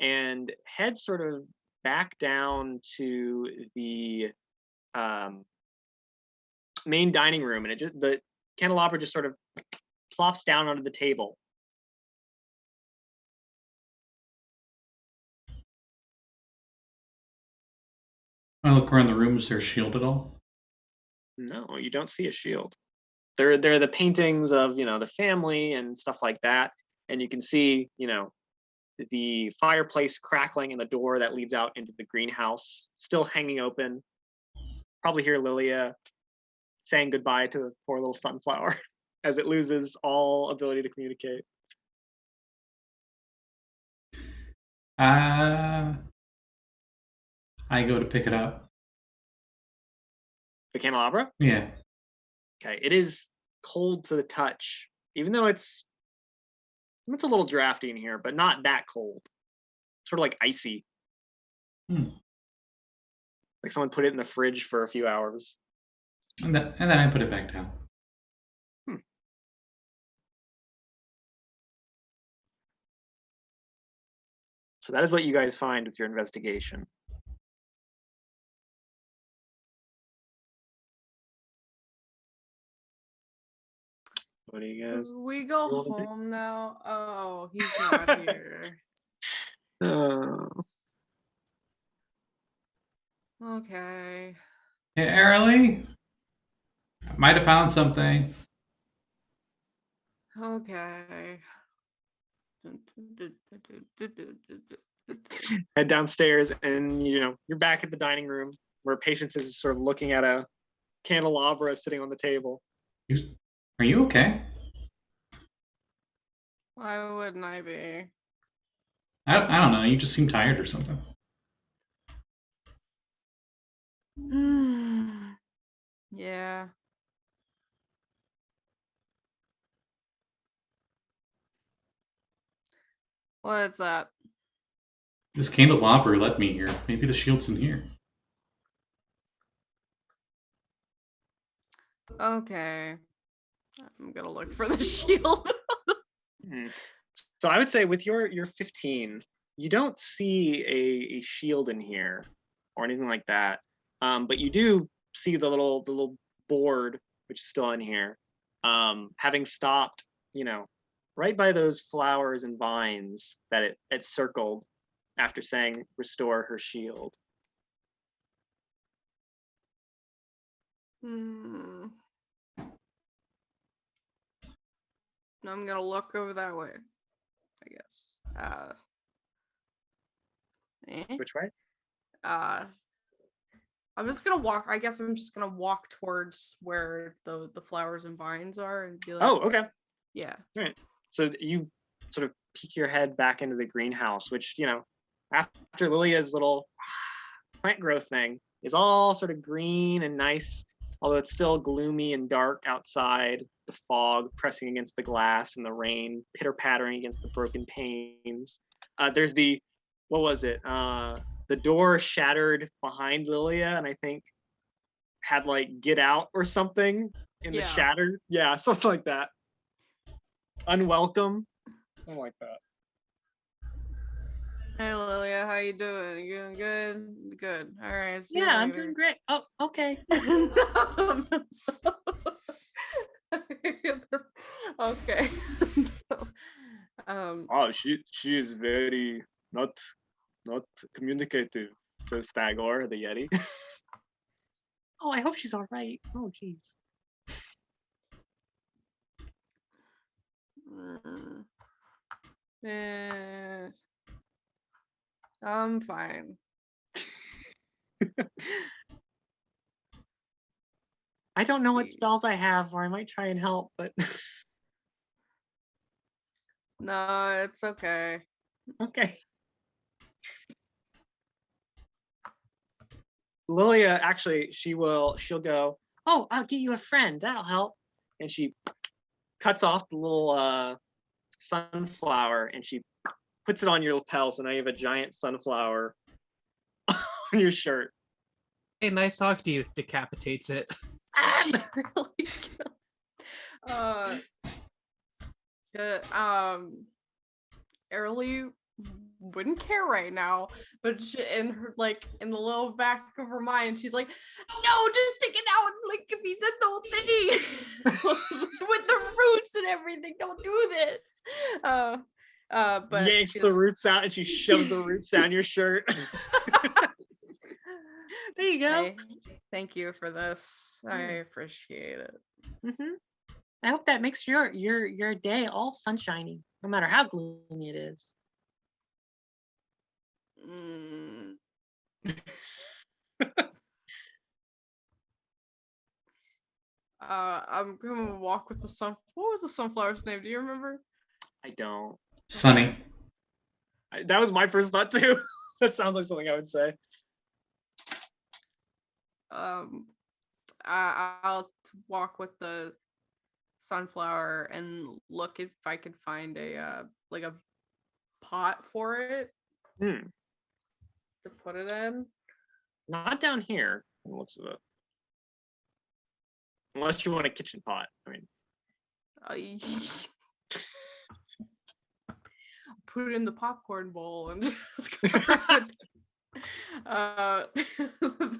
and heads sort of back down to the main dining room, and the candelabra just sort of plops down onto the table. When I look around the room, is there a shield at all? No, you don't see a shield. There are the paintings of the family and stuff like that, and you can see the fireplace crackling and the door that leads out into the greenhouse still hanging open. Probably hear Lilia saying goodbye to the poor little sunflower as it loses all ability to communicate. I go to pick it up. The candelabra? Yeah. Okay, it is cold to the touch, even though it's a little drafty in here, but not that cold. Sort of like icy. Like someone put it in the fridge for a few hours. And then I put it back down. So that is what you guys find with your investigation. What do you guys? We go home now. Oh, he's not here. Okay. Hey, Early? I might have found something. Okay. Head downstairs, and you're back at the dining room where Patience is sort of looking at a candelabra sitting on the table. Are you okay? Why wouldn't I be? I don't know. You just seem tired or something. Yeah. What's that? This candelabra led me here. Maybe the shield's in here. Okay. I'm gonna look for the shield. So I would say with your 15, you don't see a shield in here or anything like that. But you do see the little board, which is still in here. Having stopped, right by those flowers and vines that it circled after saying restore her shield. I'm gonna look over that way, I guess. Which way? I'm just gonna walk. I guess I'm just gonna walk towards where the flowers and vines are and be like, Oh, okay. Yeah. All right. So you sort of peek your head back into the greenhouse, which, after Lilia's little plant growth thing, is all sort of green and nice, although it's still gloomy and dark outside, the fog pressing against the glass and the rain pitter-pattering against the broken panes. There's what was it? The door shattered behind Lilia, and I think had like get out or something in the shatter. Yeah, something like that. Unwelcome. Something like that. Hey Lilia, how you doing? You doing good? Good. All right. See you Yeah, I'm later. doing great. Oh, okay. Okay. Oh, she is very not communicative, says Thagor, the Yeti. Oh, I hope she's all right. Oh, jeez. I'm fine. I don't know what See. spells I have, or I might try and help, but No, it's okay. okay. Lilia, actually, she'll go, oh, I'll get you a friend. That'll help. And she cuts off the little sunflower and she puts it on your lapel. So now you have a giant sunflower on your shirt. Hey, nice talk to you. Decapitates it. Really Early wouldn't care right now, but in her, like, in the little back of her mind, she's like, no, just take it out and like give me the whole thing with the roots and everything. Don't do this. But Yanks the roots out and she shoves the roots down your shirt. There you go. Hey, thank you for this. I appreciate it. Mm-hmm. I hope that makes your day all sunshiny, no matter how gloomy it is. I'm gonna walk with the sun. What was the sunflower's name? Do you remember? I don't. Sunny. That was my first thought too. That sounds like something I would say. I'll walk with the sunflower and look if I could find a like a pot for it to put it in. Not down here. Looks of it. Unless you want a kitchen pot. I mean, put it in the popcorn bowl and just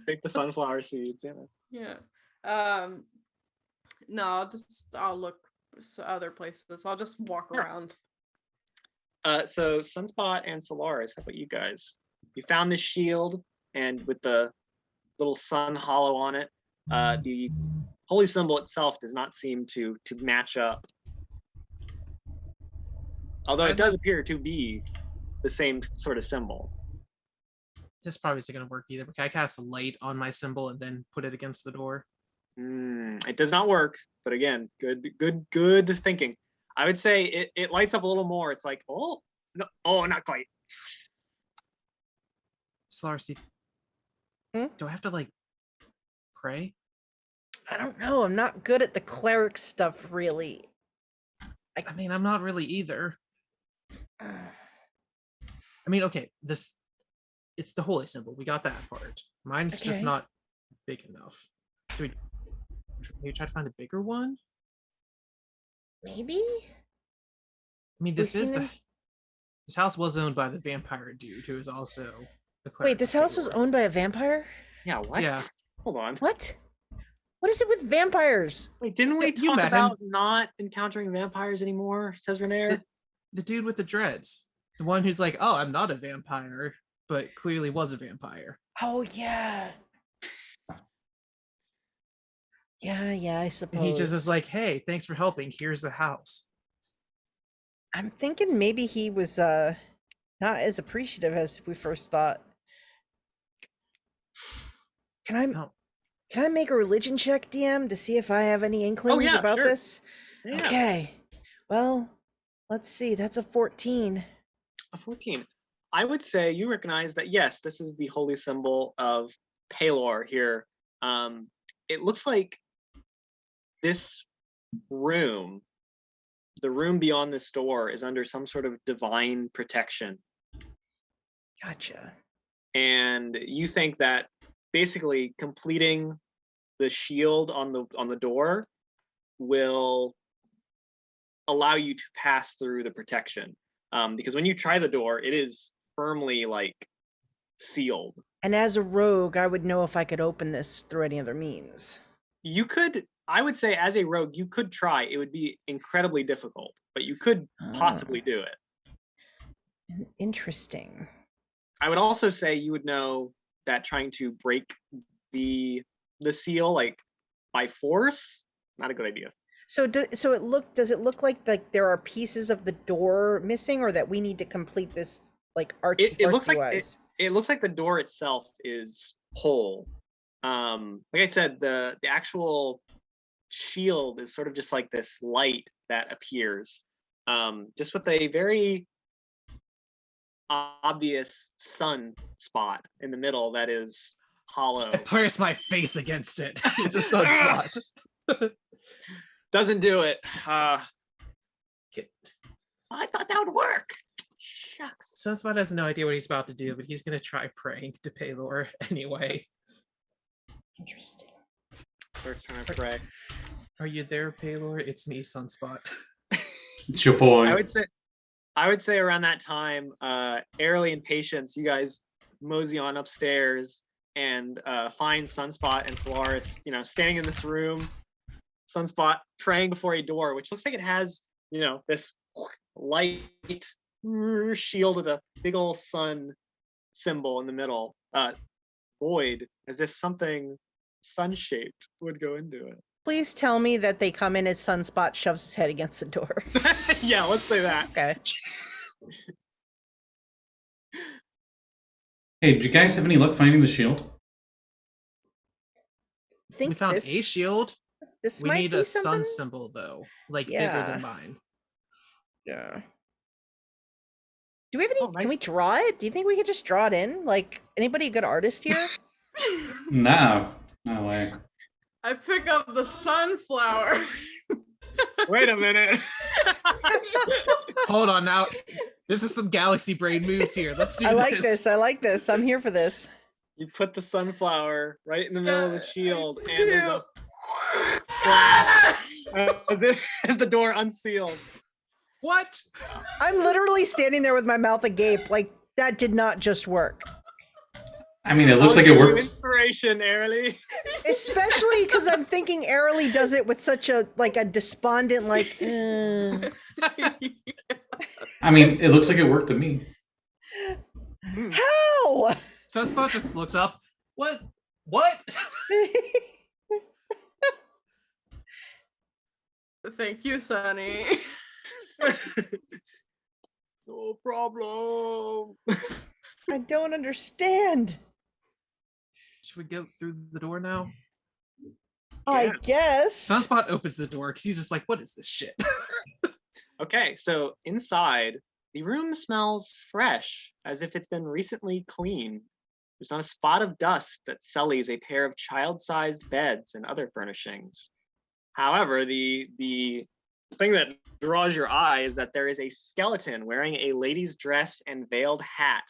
take the sunflower seeds. Yeah. No, I'll look other places. I'll just walk around. So Sunspot and Solaris, how about you guys? You found this shield, and with the little sun hollow on it, the holy symbol itself does not seem to match up. Although it does appear to be the same sort of symbol. This probably isn't going to work either. Can I cast a light on my symbol and then put it against the door? It does not work, but again, good thinking. I would say it lights up a little more. It's like, oh, no, oh, not quite. Solaris, do I have to like pray? I don't know. I'm not good at the cleric stuff, really. I mean, I'm not really either. I mean, okay, it's the holy symbol. We got that part. Mine's just not big enough. Do we maybe try to find a bigger one? Maybe? I mean, this house was owned by the vampire dude who is also the cleric. Wait, this house was owned by a vampire? Yeah, what? Yeah. Hold on. What? What is it with vampires? Wait, didn't we You talk met about him. not encountering vampires anymore, says Renair? The dude with the dreads. The one who's like, oh, I'm not a vampire, but clearly was a vampire. Oh, yeah. Yeah, I suppose. And he just is like, hey, thanks for helping. Here's the house. I'm thinking maybe he was not as appreciative as we first thought. Can I make a religion check, DM, to see if I have any inklings about this? Yeah. Okay. Well, let's see. That's a 14. A 14. I would say you recognize that, yes, this is the holy symbol of Palor here. It looks like this room, the room beyond this door, is under some sort of divine protection. Gotcha. And you think that basically completing the shield on the door will allow you to pass through the protection. Because when you try the door, it is firmly like sealed. And as a rogue, I would know if I could open this through any other means. You could, I would say, as a rogue, you could try. It would be incredibly difficult, but you could possibly do it. Interesting. I would also say you would know that trying to break the seal like by force, not a good idea. So does it look like there are pieces of the door missing, or that we need to complete this like artsy It looks like wise? it looks like the door itself is whole. Like I said, the actual shield is sort of just like this light that appears, just with a very obvious sun spot in the middle that is hollow. I press my face against it. It's a sunspot. Doesn't do it. I thought that would work. Shucks. Sunspot has no idea what he's about to do, but he's gonna try praying to Paylor anyway. Interesting. Starts trying to pray. Are you there, Paylor? It's me, Sunspot. It's your boy. I would say around that time, Airly and Patience, you guys mosey on upstairs and find Sunspot and Solaris, standing in this room. Sunspot praying before a door, which looks like it has, this light shield with a big old sun symbol in the middle. Void, as if something sun-shaped would go into it. Please tell me that they come in as Sunspot shoves his head against the door. Yeah, let's say that. Okay. Hey, did you guys have any luck finding the shield? I think We found this, a shield. This We might need be a something? sun symbol though, like Yeah. bigger than mine. Yeah. Do we have any? Oh, Can we nice. draw it? Do you think we could just draw it in? Like, anybody a good artist here? No way. I pick up the sunflower. Wait a minute. Hold on now. This is some galaxy brain moves here. Let's do I like this. I like this. I'm here for this. You put the sunflower right in the middle of the shield, I and there's a do. flash as the door unsealed. What? I'm literally standing there with my mouth agape, like that did not just work. I mean, it looks I'll like it give you worked. Inspiration, Airly. Especially because I'm thinking Airly does it with such a despondent I mean, it looks like it worked to me. How? Sunspot just looks up. What? What? Thank you, Sunny. No problem. I don't understand. Should we go through the door now? I Yeah. guess. Sunspot opens the door because he's just like, what is this shit? Okay, so inside, the room smells fresh, as if it's been recently cleaned. There's not a spot of dust that sullies a pair of child-sized beds and other furnishings. However, the thing that draws your eye is that there is a skeleton wearing a lady's dress and veiled hat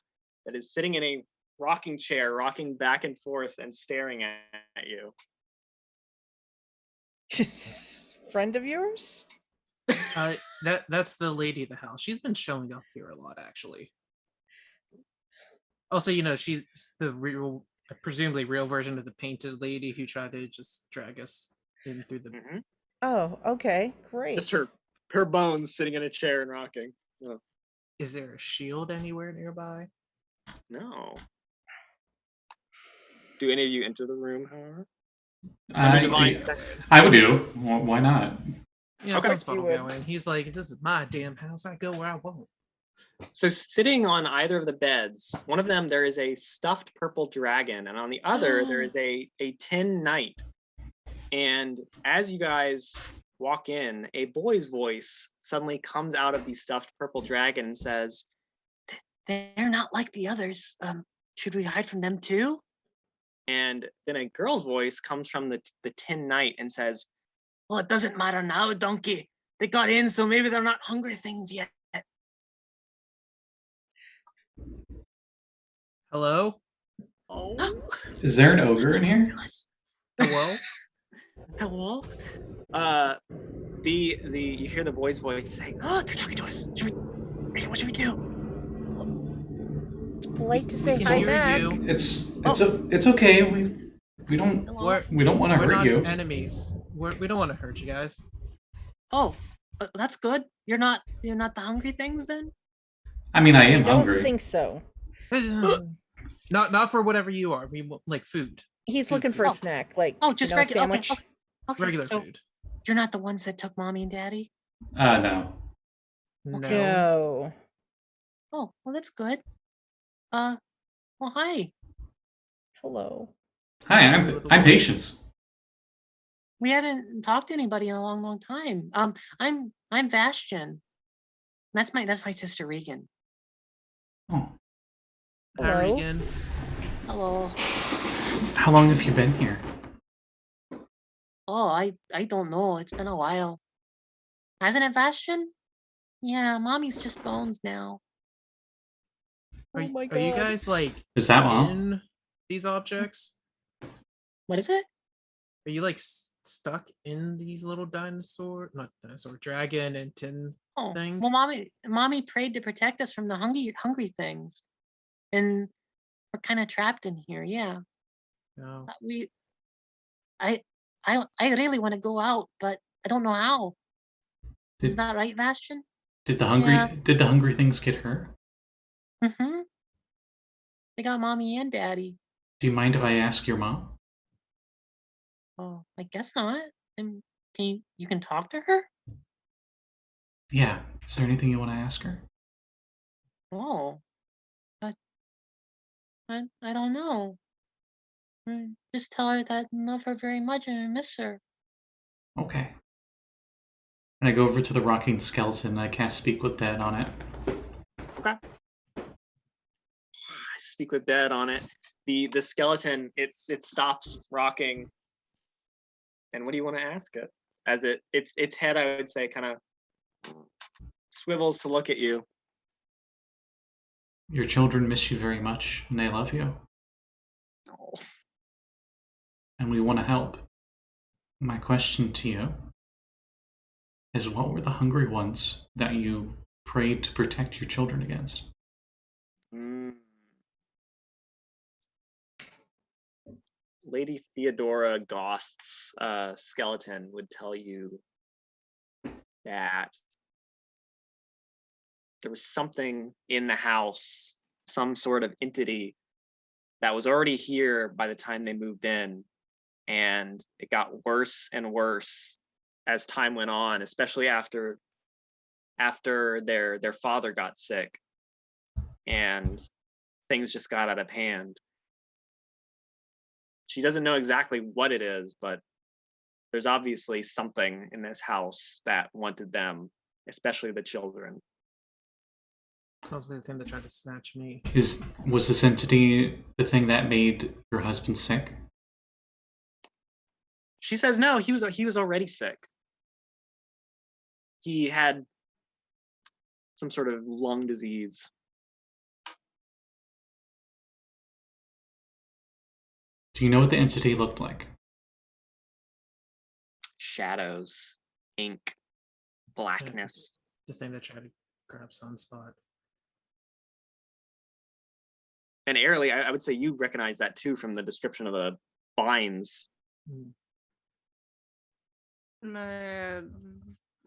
that is sitting in a rocking chair, rocking back and forth and staring at you. Friend of yours? That's the lady of the house. She's been showing up here a lot, actually. Also, she's the real, presumably real version of the painted lady who tried to just drag us in through the. Mhm. Oh, okay, great. Just her bones sitting in a chair and rocking. Oh, Is there a shield anywhere nearby? no. Do any of you enter the room, however? I would do. Why not? Yeah, Okay. Sunspot You will go would. in. He's like, this is my damn house. I go where I want. So sitting on either of the beds, one of them there is a stuffed purple dragon, and on the other there is a tin knight. And as you guys walk in, a boy's voice suddenly comes out of the stuffed purple dragon and says, "They're not like the others. Should we hide from them too?" And then a girl's voice comes from the tin knight and says, "Well, it doesn't matter now, donkey. They got in, so maybe they're not hungry things yet." Hello? Oh. Is there an ogre in here? Hello? Hello? You hear the boy's voice saying, "Oh, they're talking to us. What should we do?" polite to say can hi hear back. you. It's okay. We don't Hello? we don't want to We're hurt not you. enemies. We don't want to hurt you guys. Oh, that's good. You're not the hungry things then? I mean, I I am don't hungry. think so. Not for whatever you are. We want, like food. He's Food, looking for a Oh. snack, like Oh, just a regular. sandwich. Okay. Regular So food. you're not the ones that took mommy and daddy? No. No. No. Oh, well, that's good. Well, hi. Hello. Hi, I'm Patience. We haven't talked to anybody in a long, long time. I'm Bastion. That's my sister Regan. Oh, Hello. Harry again. Hello. how long have you been here? Oh, I don't know. It's been a while. Hasn't it, Bastion? Yeah, mommy's just bones now. Are, Oh my are you God. guys like Is that mom? in these objects? What is it? Are you like stuck in these little not dinosaur, dragon and tin Oh, things? well, mommy prayed to protect us from the hungry things, and we're kind of trapped in here. Yeah, No. I really want to go out, but I don't know how. Is Did that right, Bastion? the Yeah. hungry things get hurt? Mm-hmm. They got mommy and daddy. Do you mind if I ask your mom? Oh, I guess not. And you can talk to her? Yeah. Is there anything you want to ask her? Oh, I don't know. Just tell her that I love her very much and I miss her. Okay. And I go over to the rocking skeleton and I cast Speak with Dead on it. Okay. Speak with Dead on it. The skeleton it stops rocking. And what do you want to ask it? As its head, I would say, kind of swivels to look at you. Your children miss you very much and they love you. Oh. And we want to help. My question to you is, what were the hungry ones that you prayed to protect your children against? Lady Theodora Gost's skeleton would tell you that there was something in the house, some sort of entity that was already here by the time they moved in, and it got worse and worse as time went on, especially after their father got sick and things just got out of hand. She doesn't know exactly what it is, but there's obviously something in this house that wanted them, especially the children. That was the thing that tried to snatch me. Was this entity the thing that made your husband sick? She says no, he was already sick. He had some sort of lung disease. Do you know what the entity looked like? Shadows, ink, blackness. The thing that tried to grab Sunspot. And airily, I would say you recognize that too from the description of the vines.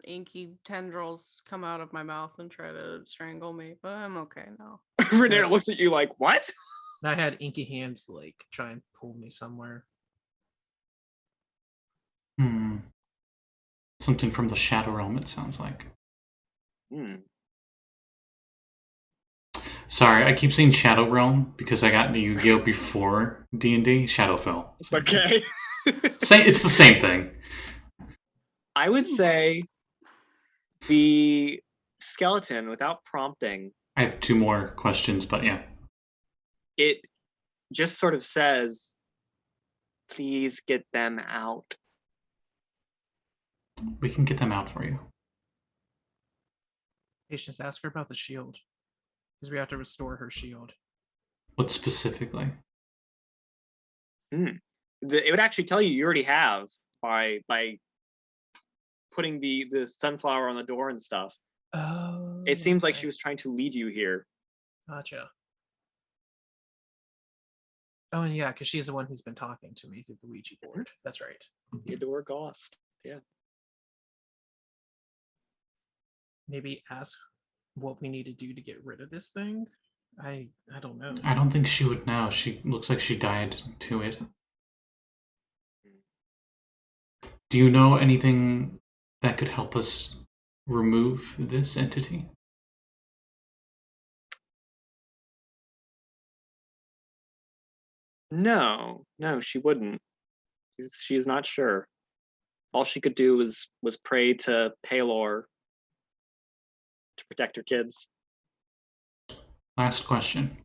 Inky tendrils come out of my mouth and try to strangle me, but I'm okay now. Renee looks at you like, what? I had inky hands to like try and pull me somewhere. Something from the Shadow Realm, it sounds like. Sorry, I keep saying Shadow Realm because I got into Yu-Gi-Oh! Before D&D. Shadowfell. Okay. It's the same thing. I would say the skeleton, without prompting, I have two more questions, but yeah. it just sort of says, please get them out. We can get them out for you. Patience, ask her about the shield. Because we have to restore her shield. What specifically? It would actually tell you already have by putting the sunflower on the door and stuff. Oh. It seems like she was trying to lead you here. Gotcha. Oh, and yeah, because she's the one who's been talking to me through the Ouija board. That's right. Theodore Gost. Yeah. Maybe ask what we need to do to get rid of this thing. I don't know. I don't think she would know. She looks like she died to it. Do you know anything that could help us remove this entity? No, she wouldn't. She's not sure. All she could do was pray to Palor to protect her kids. Last question.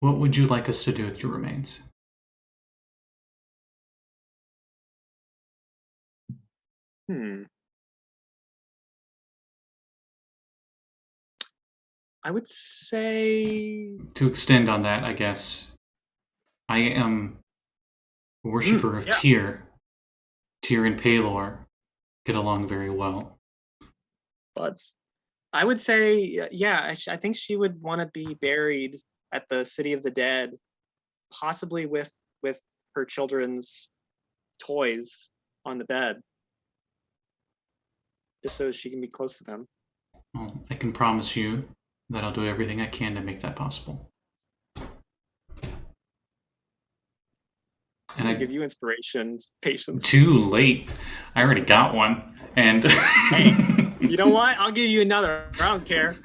What would you like us to do with your remains? I would say To extend on that, I guess, I am a worshiper of Tyr. Tyr and Palor get along very well. buds. I would say, yeah, I think she would want to be buried at the City of the Dead, possibly with her children's toys on the bed, just so she can be close to them. Well, I can promise you that I'll do everything I can to make that possible. And I give you inspiration, patience. Too late. I already got one. And hey, you know what? I'll give you another. I don't care.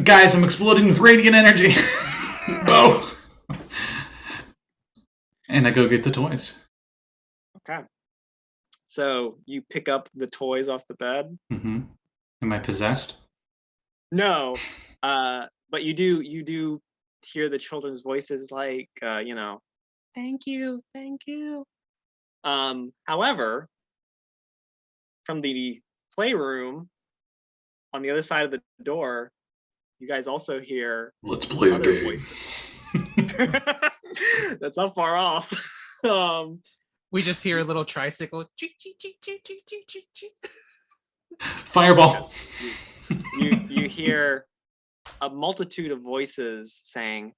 Guys, I'm exploding with radiant energy. Whoa. And I go get the toys. Okay. So you pick up the toys off the bed. Mm-hmm. Am I possessed? No. But you do hear the children's voices, like, thank you. However, from the playroom on the other side of the door, you guys also hear Let's play a game. voices. That's not far off. We just hear a little tricycle. Fireball. You hear a multitude of voices saying,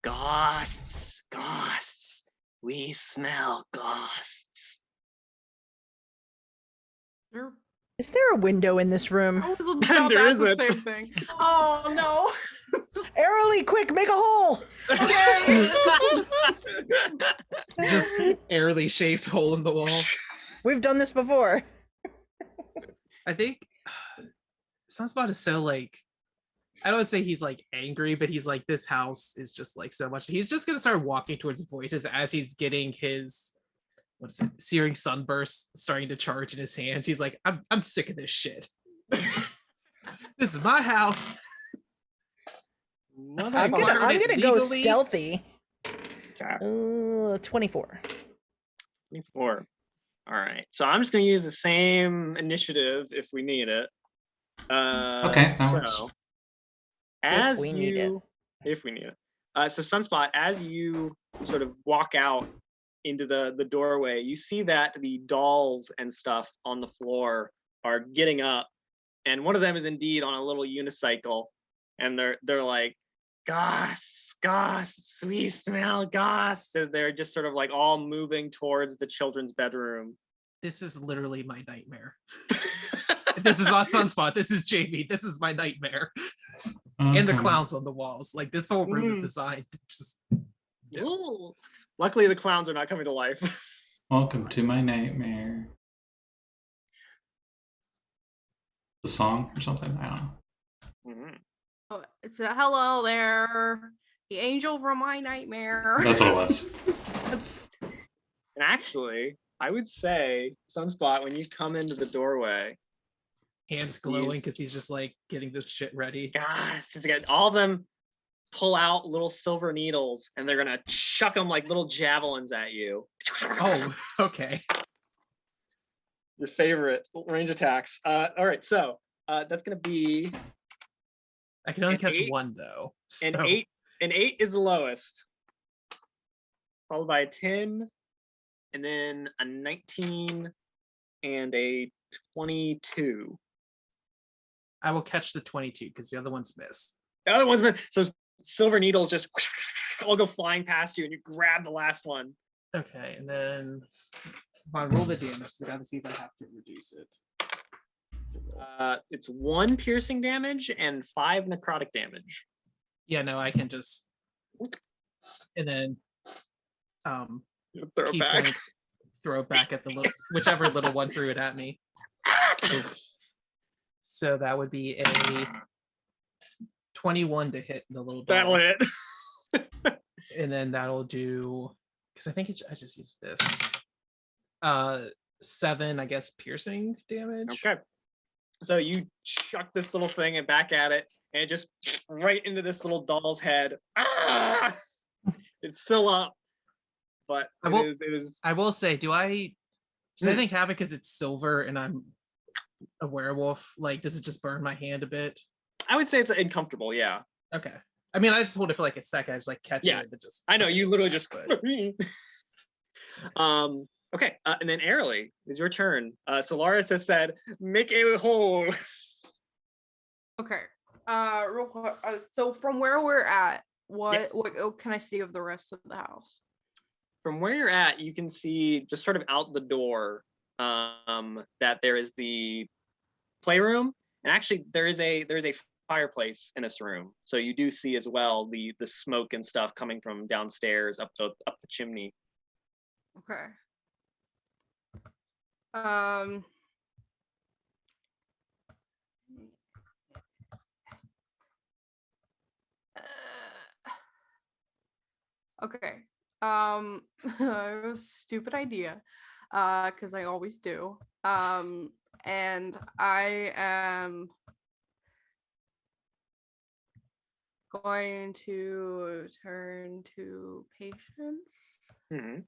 "Ghosts, ghosts, we smell ghosts." Is there a window in this room? I was about to ask the same thing. Oh no. Airly, quick, make a hole! Okay. Just airily shaped hole in the wall. We've done this before. I think Sunspot is so like, I don't say he's like angry, but he's like, this house is just like so much. He's just gonna start walking towards voices as he's getting his, what is it, searing sunburst starting to charge in his hands. He's like, I'm sick of this shit. This is my house. I'm gonna go legally. stealthy. Okay. 24. 24. All right. So I'm just going to use the same initiative if we need it. Okay, that works. As If we need it. If we need it. So Sunspot, as you sort of walk out into the doorway, you see that the dolls and stuff on the floor are getting up, and one of them is indeed on a little unicycle, and they're like, "Ghosts, we smell ghosts," as they're just sort of like all moving towards the children's bedroom. This is literally my nightmare. This is not Sunspot. This is Jamie. This is my nightmare. Okay. And the clowns on the walls. Like, this whole room is designed to just... Ooh. Luckily, the clowns are not coming to life. Welcome to my nightmare. The song or something? I don't know. Mm-hmm. Oh, it's a hello there, the angel from my nightmare. That's what it was. And actually, I would say, Sunspot, when you come into the doorway, Hands glowing because he's just like getting this shit ready. gosh, all of them pull out little silver needles, and they're gonna chuck them like little javelins at you. Oh, okay. Your favorite range attacks. All right, so that's gonna be I can only An catch 8? one though. an so- 8. An 8 is the lowest, followed by a 10, and then a 19 and a 22. I will catch the 22 because the other ones miss. The other one's been so silver needles just all go flying past you, and you grab the last one. Okay, and then if I roll the damage, because I got to see if I have to reduce it. It's 1 piercing damage and 5 necrotic damage. Yeah, no, I can just, and then Throw it back. point, throw it back at the little, whichever little one threw it at me. So that would be a 21 to hit the little dog. That'll hit. And then that'll do, because I think I just used this. 7, I guess, piercing damage. Okay. So you chuck this little thing and back at it, and it just right into this little doll's head. Ah! It's still up, but it is. I will say, does anything happen because it's silver and I'm a werewolf? Like, does it just burn my hand a bit? I would say it's uncomfortable. Yeah. Okay. I mean, I just hold it for like a second. I just like catch it and just. I know you literally just. But... Okay, and then Airly, is your turn. Solaris has said, "Make a hole." Okay. Real quick. So from where we're at, Yes. what can I see of the rest of the house? From where you're at, you can see just sort of out the door that there is the playroom, and actually there is a fireplace in this room. So you do see as well the smoke and stuff coming from downstairs up the chimney. Okay. Okay. I have a stupid idea, because I always do. And I am going to turn to Patience. Mm-hmm.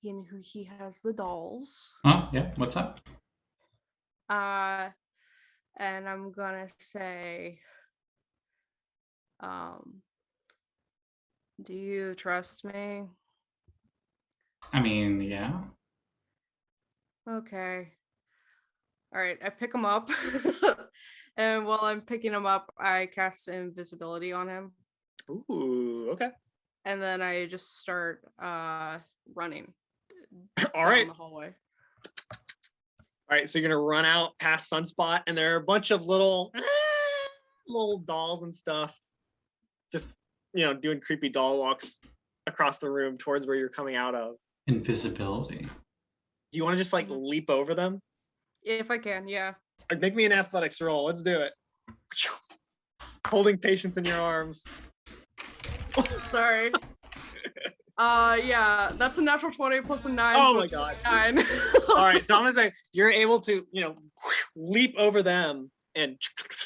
In who he has the dolls. Oh, yeah. What's up? And I'm gonna say, do you trust me? I mean, yeah. Okay. All right, I pick him up. And while I'm picking him up, I cast invisibility on him. Ooh, okay. And then I just start running. All right. Down the hallway. All right, so you're gonna run out past Sunspot, and there are a bunch of little dolls and stuff, just doing creepy doll walks across the room towards where you're coming out of. Invisibility. Do you want to just like leap over them? If I can, yeah. Make me an athletics roll. Let's do it. Holding Patience in your arms. Sorry. Yeah, that's a natural 20 plus a 9. Oh so my god. 9. All right, so I'm gonna say you're able to, leap over them and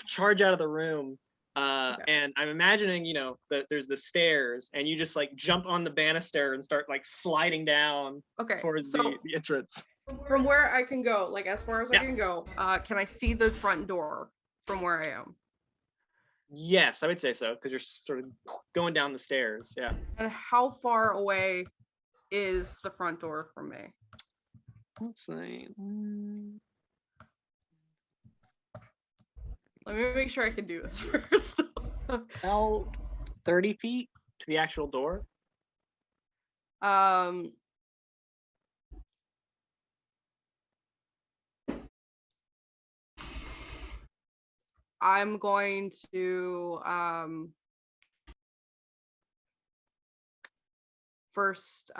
charge out of the room. Okay. And I'm imagining, that there's the stairs, and you just like jump on the banister and start like sliding down Okay, towards so the entrance. from where I can go, like as far as I can go, can I see the front door from where I am? Yes, I would say so, because you're sort of going down the stairs. Yeah. And how far away is the front door from me? Let's see. Let me make sure I can do this first. About 30 feet to the actual door. I'm going to first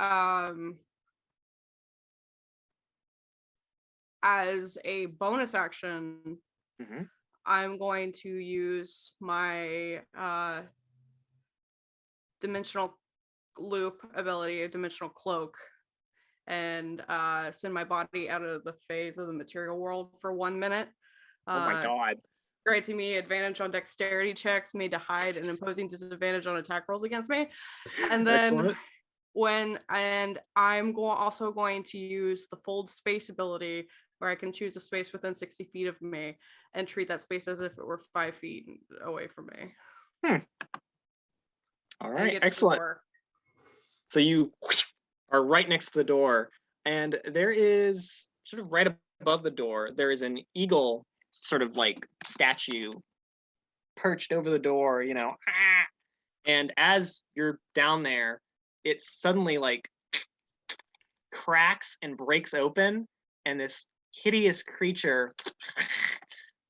as a bonus action, I'm going to use my dimensional loop ability, a dimensional cloak, and send my body out of the phase of the material world for 1 minute. Oh my god. Granting me advantage on dexterity checks made to hide and imposing disadvantage on attack rolls against me. And then I'm also going to use the fold space ability, where I can choose a space within 60 feet of me and treat that space as if it were 5 feet away from me. All right, excellent. So you are right next to the door, and there is sort of right above the door, there is an eagle sort of like statue perched over the door, and as you're down there, it suddenly like cracks and breaks open, and this hideous creature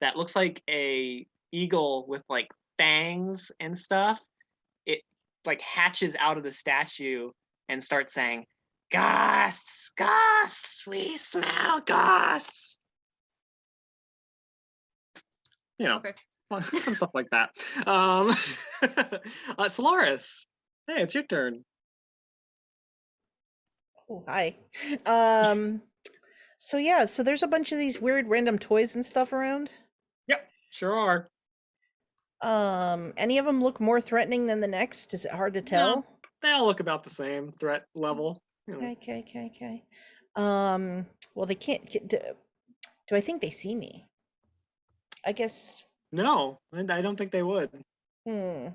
that looks like a eagle with like fangs and stuff, it like hatches out of the statue and starts saying, "Ghosts, ghosts, we smell ghosts." Okay. Fun stuff like that. Solaris, hey, it's your turn. Oh, hi. So yeah, so there's a bunch of these weird random toys and stuff around. Yep, sure are. Any of them look more threatening than the next? Is it hard to tell? They all look about the same threat level. Okay. Well, they can't. Do I think they see me? I guess. No, I don't think they would. All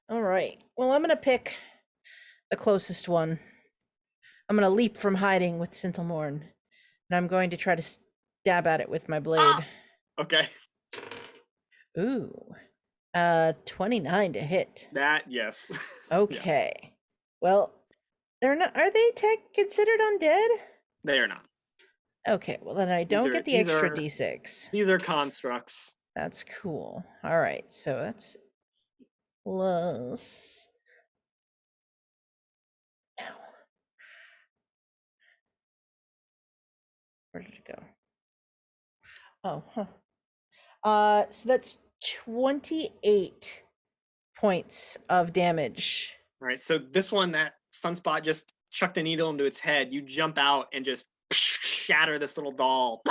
right. Well, I'm gonna pick the closest one. I'm gonna leap from hiding with Sintelmorn, and I'm going to try to stab at it with my blade. Okay. Ooh, 29 to hit. That, yes. Okay. Yes. Well, they're not. Are they considered undead? They are not. Okay. Well, then I don't get the these extra are- d6. These are constructs. That's cool. All right. So that's plus. Ow. Where did it go? Oh, huh. So that's 28 points of damage. All right. So this one, that Sunspot just chucked a needle into its head. You jump out and just shatter this little doll.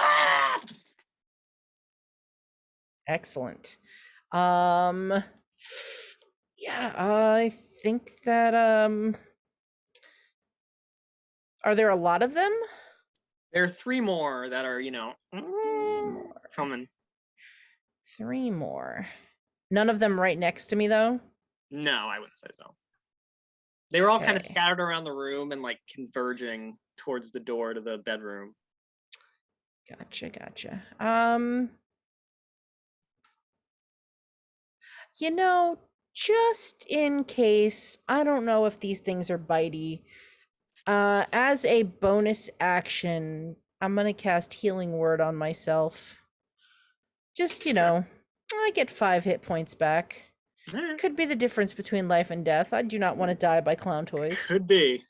Excellent. Yeah, I think that are there a lot of them? There are 3 more that are, coming. 3 more. None of them right next to me though. No, I wouldn't say so. They were all kind of Okay. scattered around the room and like converging towards the door to the bedroom. Gotcha. Just in case, I don't know if these things are bitey. As a bonus action, I'm gonna cast Healing Word on myself. Just, I get 5 hit points back. Alright. Could be the difference between life and death. I do not want to die by clown toys. Could be.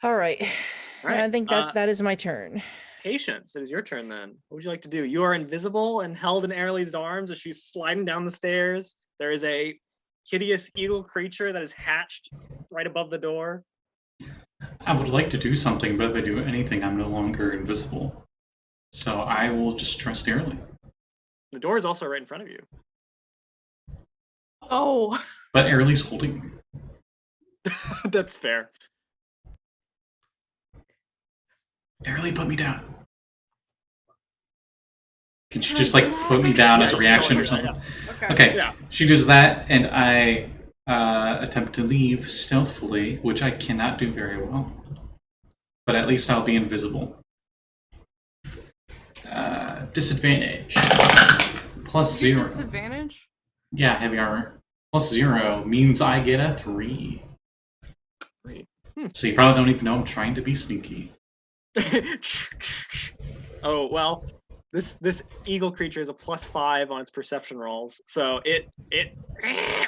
All right. All right. I think that is my turn. Patience, it is your turn then. What would you like to do? You are invisible and held in Airly's arms as she's sliding down the stairs. There is a hideous eagle creature that is hatched right above the door. I would like to do something, but if I do anything, I'm no longer invisible. So I will just trust Airly. The door is also right in front of you. Oh. But Airly's holding me. That's fair. Airly, put me down. Can she Can I just do like that? put me Okay. down as a Yeah, reaction or totally, something? Okay. Okay, Yeah. she does that, and I attempt to leave stealthily, which I cannot do very well. But at least I'll be invisible. Disadvantage. Plus You get 0. disadvantage? Yeah, heavy armor. Plus 0 means I get a 3. Great. So you probably don't even know I'm trying to be sneaky. Oh, well, this eagle creature is a +5 on its perception rolls. So it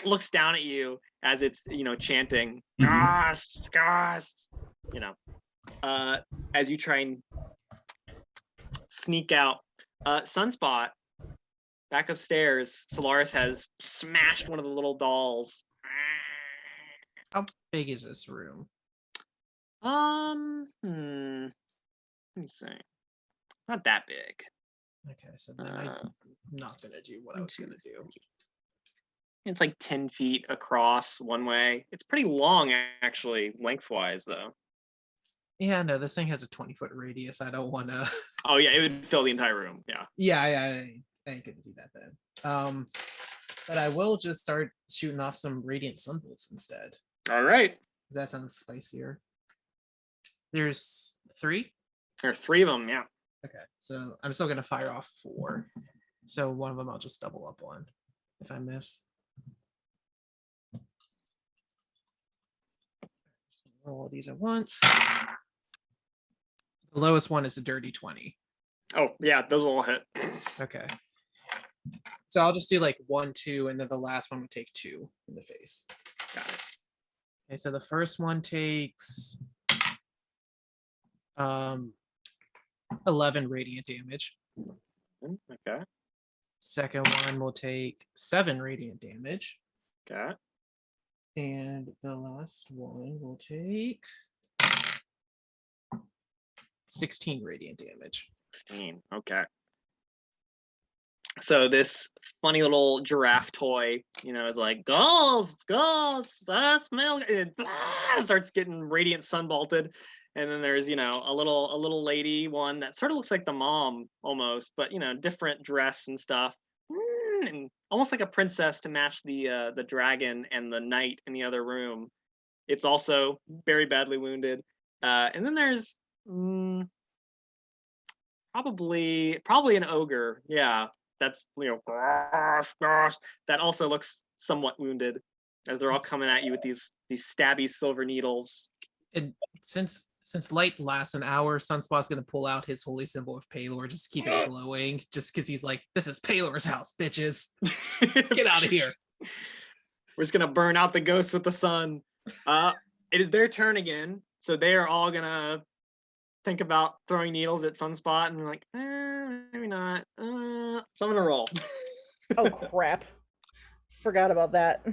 looks down at you as it's, chanting, Mhm. gosh, as you try and sneak out. Sunspot, back upstairs, Solaris has smashed one of the little dolls. How big is this room? Let me see. Not that big. Okay, so then I'm not gonna do what I was gonna do. It's like 10 feet across one way. It's pretty long, actually, lengthwise, though. Yeah, no, this thing has a 20-foot radius. I don't want to. Oh, yeah, it would fill the entire room. Yeah. Yeah, I ain't gonna do that then. But I will just start shooting off some radiant sunbolts instead. All right. That sounds spicier. There's 3. There are 3 of them. Yeah. Okay, so I'm still gonna fire off 4. So one of them I'll just double up on if I miss. Roll all these at once. The lowest one is a dirty 20. Oh yeah, those will all hit. Okay. So I'll just do like 1, 2, and then the last one would take 2 in the face. Got it. Okay, so the first one takes 11 radiant damage. Okay. Second one will take 7 radiant damage. Okay. And the last one will take 16 radiant damage. 16. Okay. So this funny little giraffe toy, is like ghosts, smell it. Starts getting radiant sunbolted, and then there's a little lady one that sort of looks like the mom almost, but different dress and stuff, and almost like a princess to match the dragon and the knight in the other room. It's also very badly wounded, and then there's probably an ogre. Yeah. That's that also looks somewhat wounded as they're all coming at you with these stabby silver needles. And since light lasts an hour, Sunspot's gonna pull out his holy symbol of Palor, just keep it glowing, just because he's like, this is Palor's house, bitches. Get out of here. We're just gonna burn out the ghosts with the sun. It is their turn again, so they are all gonna think about throwing needles at Sunspot, and like, maybe not. So I'm gonna roll. Oh crap! Forgot about that.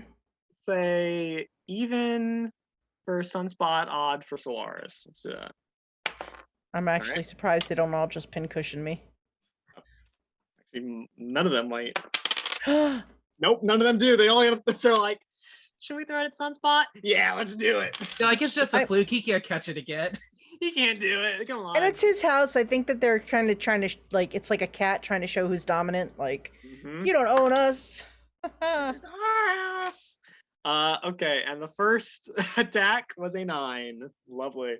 Say even for Sunspot, odd for Solaris. Let's do that. I'm actually surprised they don't all just pincushion me. Actually, none of them might. Nope, none of them do. They only they're like, should we throw it at Sunspot? Yeah, let's do it. No, I guess just a fluke. He can't catch it again. He can't do it. Come on. And it's his house. I think that they're trying to like, it's like a cat trying to show who's dominant. Like, you don't own us. This is our house. Okay, and the first attack was a 9. Lovely.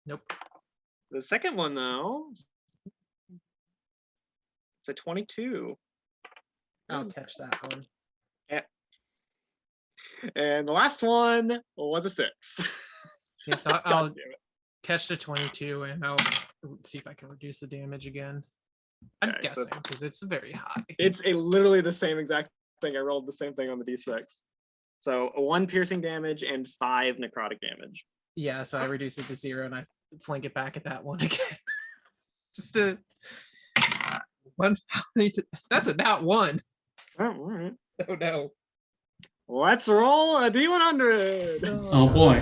Nope. The second one though, it's a 22. I'll catch that one. Yeah. And the last one was a 6. Yeah, so I'll catch the 22 and I'll see if I can reduce the damage again. I'm guessing because it's very high. It's literally the same exact thing. I rolled the same thing on the d6. So 1 piercing damage and 5 necrotic damage. Yeah, so I reduce it to 0 and I flank it back at that one again. Just to one. That's a nat 1. Oh, all right. Oh no. Let's roll a d100. Oh boy.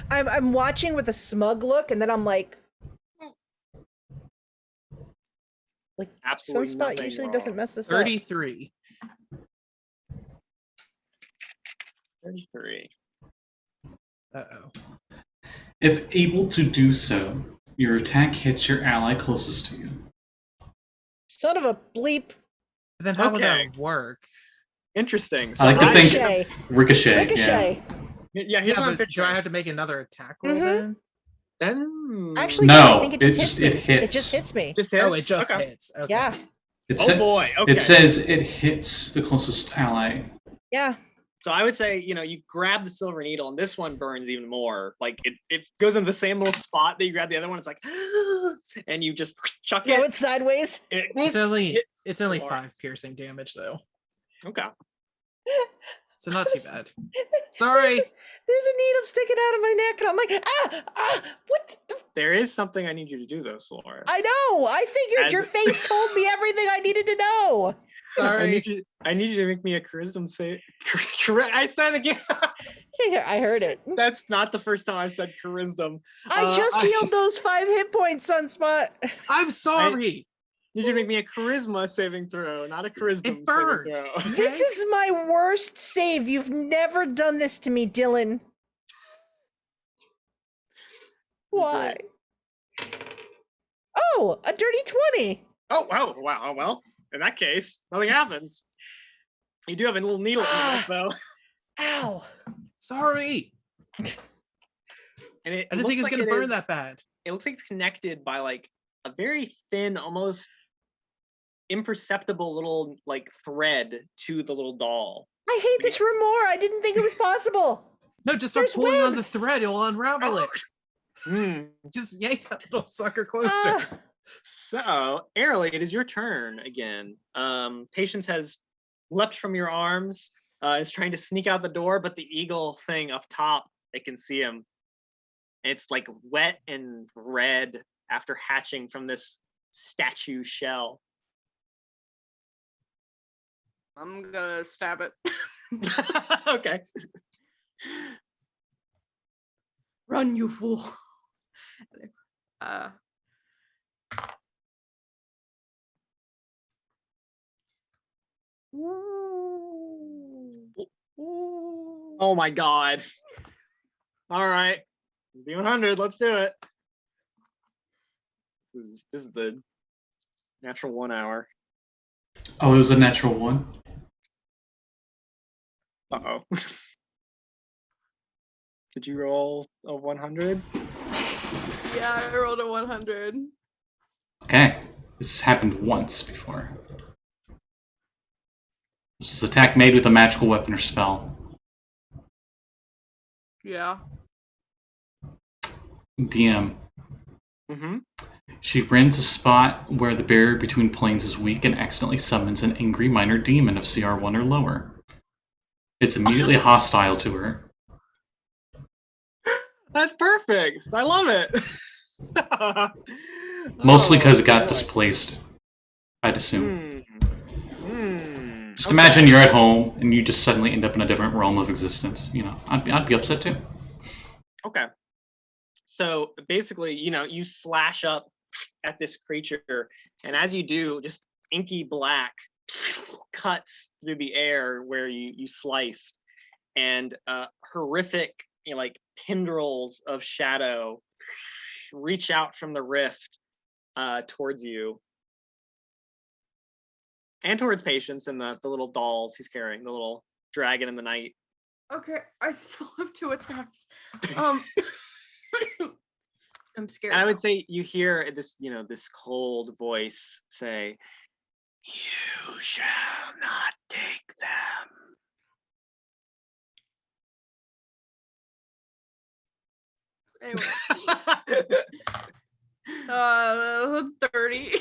I'm watching with a smug look, and then I'm like Absolutely Sunspot usually doesn't mess this 33. 33. Uh-oh. If able to do so, your attack hits your ally closest to you. Son of a bleep. Then how would Okay. that work? Interesting. So I like to think Ricochet. ricochet. Ricochet. Yeah, here's Yeah, what I'm but do I picturing. have to make another attack roll Mhm. then? Then Actually, No, no, I think it just it hits just- me. it hits. It just hits me. just hits? Oh, it just Okay. hits. Okay. Yeah, It, Oh sa- boy. Okay. it says it hits the closest ally. yeah. So I would say, you grab the silver needle, and this one burns even more. Like it goes in the same little spot that you grab the other one. It's like, and you just chuck Throw it. it sideways. It's only hits only Solaris. 5 piercing damage though. Okay. So not too bad. Sorry. There's a needle sticking out of my neck, and I'm like, what? There is something I need you to do though, Solaris. I know. I figured As- your face told me everything I needed to know. Sorry. I need you to make me a charisma save. Correct. I said it again. I heard it. That's not the first time I've said charisma. I just healed those 5 hit points, Sunspot. I'm sorry. Need you to make me a charisma saving throw, not a charisma It burned. saving throw. This is my worst save. You've never done this to me, Dylan. Why? Oh, a dirty 20. Oh, wow. Oh, well, in that case, nothing happens. You do have a little needle in your neck, though. Ow. Sorry. And it I didn't think it was looks gonna like burn is- that bad. it looks like it's connected by like a very thin, almost imperceptible little like thread to the little doll. I hate this room more. I didn't think it was possible. No, just start There's pulling on the webs. thread. It will unravel it. Mm. Just yank that little sucker closer. Ah, So, Airly, it is your turn again. Patience has leapt from your arms, is trying to sneak out the door, but the eagle thing up top, it can see him. It's like wet and red after hatching from this statue shell. I'm gonna stab it. Okay. Run, you fool. Oh my god. All right. D100, let's do it. This is the natural 1 hour. Oh, it was a natural 1? Uh-oh. Did you roll a 100? Yeah, I rolled a 100. Okay. This has happened once before. This is attack made with a magical weapon or spell. Yeah. DM. Mm-hmm. She rends a spot where the barrier between planes is weak and accidentally summons an angry minor demon of CR1 or lower. It's immediately hostile to her. That's perfect. I love it. Mostly because Oh, it got boy. displaced, I'd assume. Just Okay. imagine you're at home and you just suddenly end up in a different realm of existence. You know, I'd be upset too. Okay. So basically, you slash up at this creature, and as you do, just inky black cuts through the air where you sliced, and horrific, like tendrils of shadow reach out from the rift towards you. And towards Patience and the little dolls he's carrying, the little dragon in the night. Okay, I still have 2 attacks. I'm scared. And I now. would say you hear this, this cold voice say, "You shall not take them." Anyway, 30.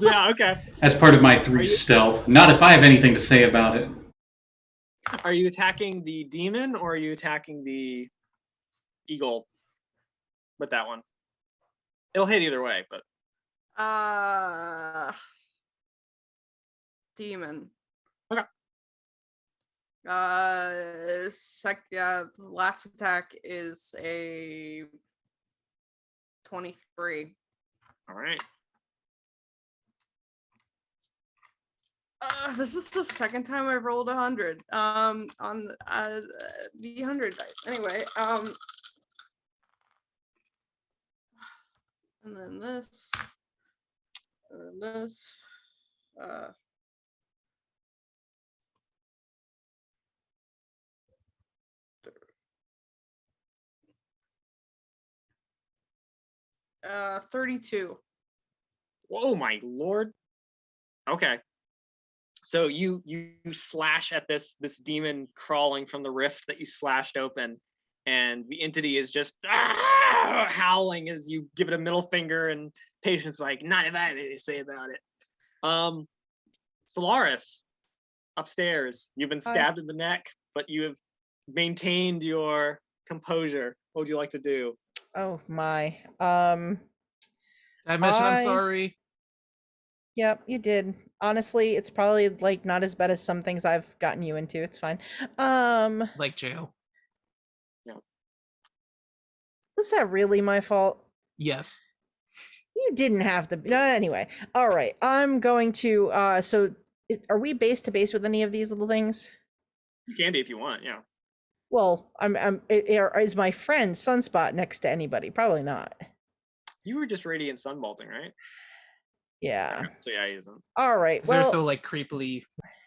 Yeah, okay. As part of my 3 Are you- stealth, not if I have anything to say about it. Are you attacking the demon or are you attacking the eagle with that one? It'll hit either way, but Demon. Okay. The last attack is a 23. all right. This is the second time I've rolled 100 on the 100 dice. Anyway, and then this, and then this, 32. Whoa, my lord. Okay. So you slash at this demon crawling from the rift that you slashed open, and the entity is just howling as you give it a middle finger, and Patience like, not if I have anything to say about it. Solaris, upstairs. You've been Hi. stabbed in the neck, but you have maintained your composure. What would you like to do? oh my. Did I mention I'm I- sorry? Yep, you did. Honestly, it's probably like not as bad as some things I've gotten you into. It's fine. Like jail. Was that really my fault? Yes. You didn't have to. Anyway, all right. I'm going to. Are we base to base with any of these little things? You can be if you want, yeah. Well, is my friend Sunspot next to anybody? Probably not. You were just radiant sunbolting, right? Yeah. So yeah, he isn't. All right. 'Cause they're Well, so like creepily.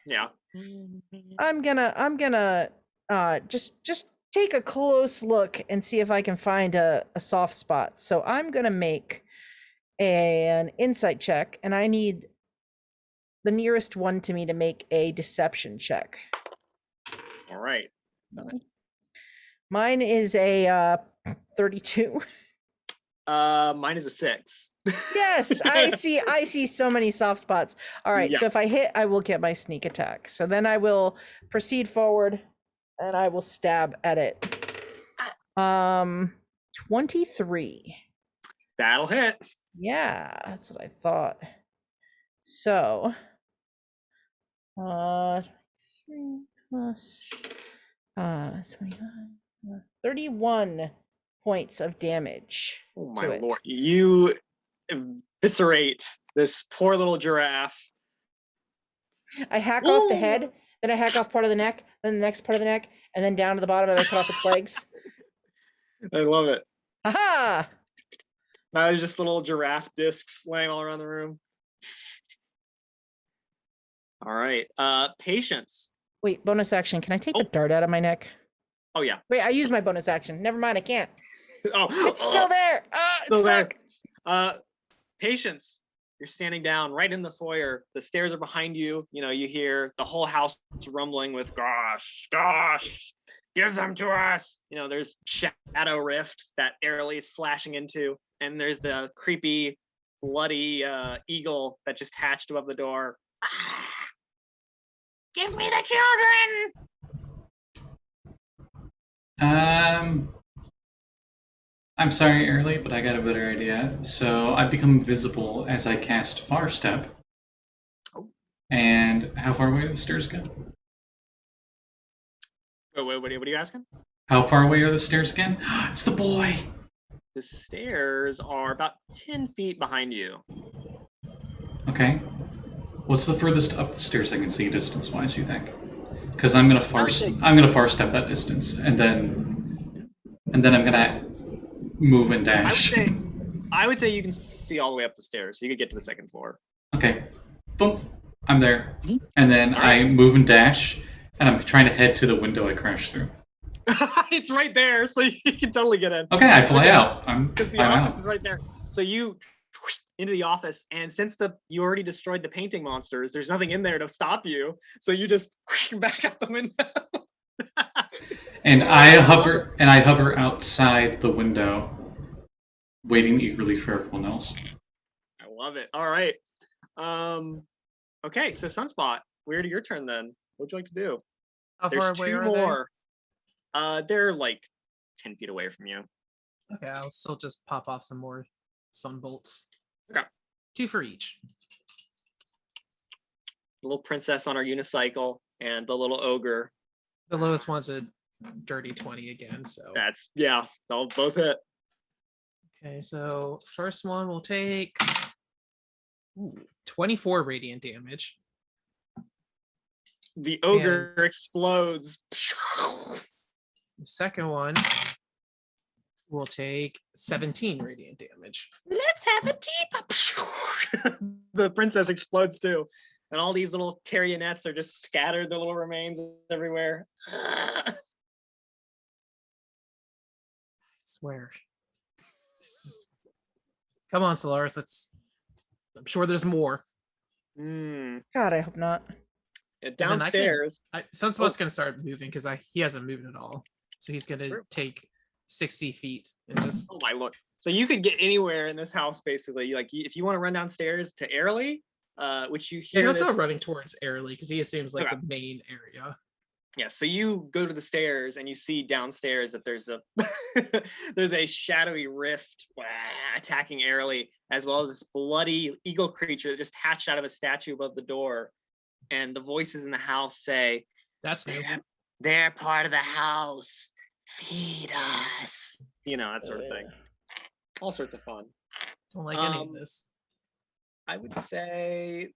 Yeah. I'm gonna just take a close look and see if I can find a soft spot. So I'm gonna make an insight check, and I need the nearest one to me to make a deception check. All right. Mine is a 32. Mine is a 6. Yes, I see so many soft spots. All right, Yeah. so if I hit, I will get my sneak attack. So then I will proceed forward and I will stab at it. 23. That'll hit. Yeah, that's what I thought. So 3 plus 29, 31 points of damage. Oh to my it. lord. You eviscerate this poor little giraffe. I hack off the Ooh. head, then I hack off part of the neck, then the next part of the neck, and then down to the bottom, and I cut off its legs. I love it. Aha! Now there's just little giraffe discs laying all around the room. All right. Patience. Wait, bonus action. Can I take Oh. the dart out of my neck? Oh yeah. Wait, I used my bonus action. Never mind, I can't. Oh, It's still there. Ah, it's still there. stuck. Patience. You're standing down right in the foyer. The stairs are behind you. You know, you hear the whole house rumbling with gosh, give them to us. You know, there's shadow rift that Airly's slashing into, and there's the creepy, bloody eagle that just hatched above the door. Give me the children. I'm sorry, Early, but I got a better idea. So I become visible as I cast Far Step. Oh. And how far away do the stairs go? Oh, wait, what are you asking? How far away are the stairs again? It's the boy! The stairs are about 10 feet behind you. Okay. What's the furthest up the stairs I can see distance-wise, you think? Because I'm gonna far step that distance, and then I'm gonna move and dash. I would say you can see all the way up the stairs, so you could get to the second floor. Okay. Boom. I'm there. And then I move and dash, and I'm trying to head to the window I crashed through. It's right there, so you can totally get in. Okay, I fly out. Because the office is right there. So you into the office, and since you already destroyed the painting monsters, there's nothing in there to stop you. So you just back out the window. And I hover outside the window, waiting eagerly for everyone else. I love it. All right. Okay, so Sunspot, we're to your turn then. What'd you like to do? How There's far away 2 are more. They're like 10 feet away from you. they? Okay, I'll still just pop off some more sun bolts. Okay. 2 for each. The little princess on her unicycle and the little ogre. The lowest one's a dirty 20 again, so. They'll both hit. Okay, so first one will take 24 radiant damage. The ogre explodes. The second one will take 17 radiant damage. Let's have a teacup. The princess explodes too. And all these little carionettes are just scattered, their little remains everywhere. I swear. Come on, Solaris. I'm sure there's more. Mm. God, I hope not. Downstairs. Sunspot's gonna start moving because he hasn't moved at all. So he's gonna True. take 60 feet and just. Oh my lord! So you could get anywhere in this house, basically. Like if you want to run downstairs to Airly, which you hear. Yeah, he's this... also running towards Airly because he assumes like Okay. the main area. Yeah, so you go to the stairs and you see downstairs that there's a there's a shadowy rift attacking Airly, as well as this bloody eagle creature that just hatched out of a statue above the door. And the voices in the house say, That's new. they're part of the house. Feed us. You know, that sort of thing. All sorts of fun. Don't like any of this. I would say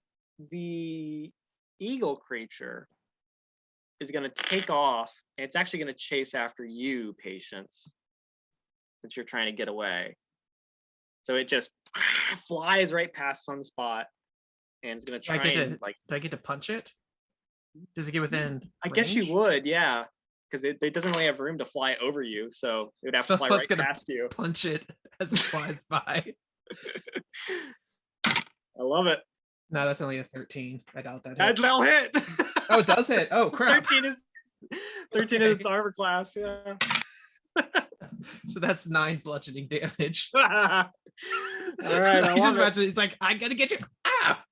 the eagle creature is going to take off, and it's actually going to chase after you, Patience, since you're trying to get away. So it just flies right past Sunspot, and it's going to try Do and like. I get to punch it? Does it get within? I guess you range? would, yeah, because it doesn't really have room to fly over you, so it would have So to fly I was right gonna past you. punch it as it flies by. I love it. No, that's only a 13. I doubt that. That'll hit. Oh, it does hit. Oh, crap. 13 is Okay. its armor class. Yeah. So that's 9 bludgeoning damage. All right. I I just love it. imagine it's like, I'm gonna get you. Ah!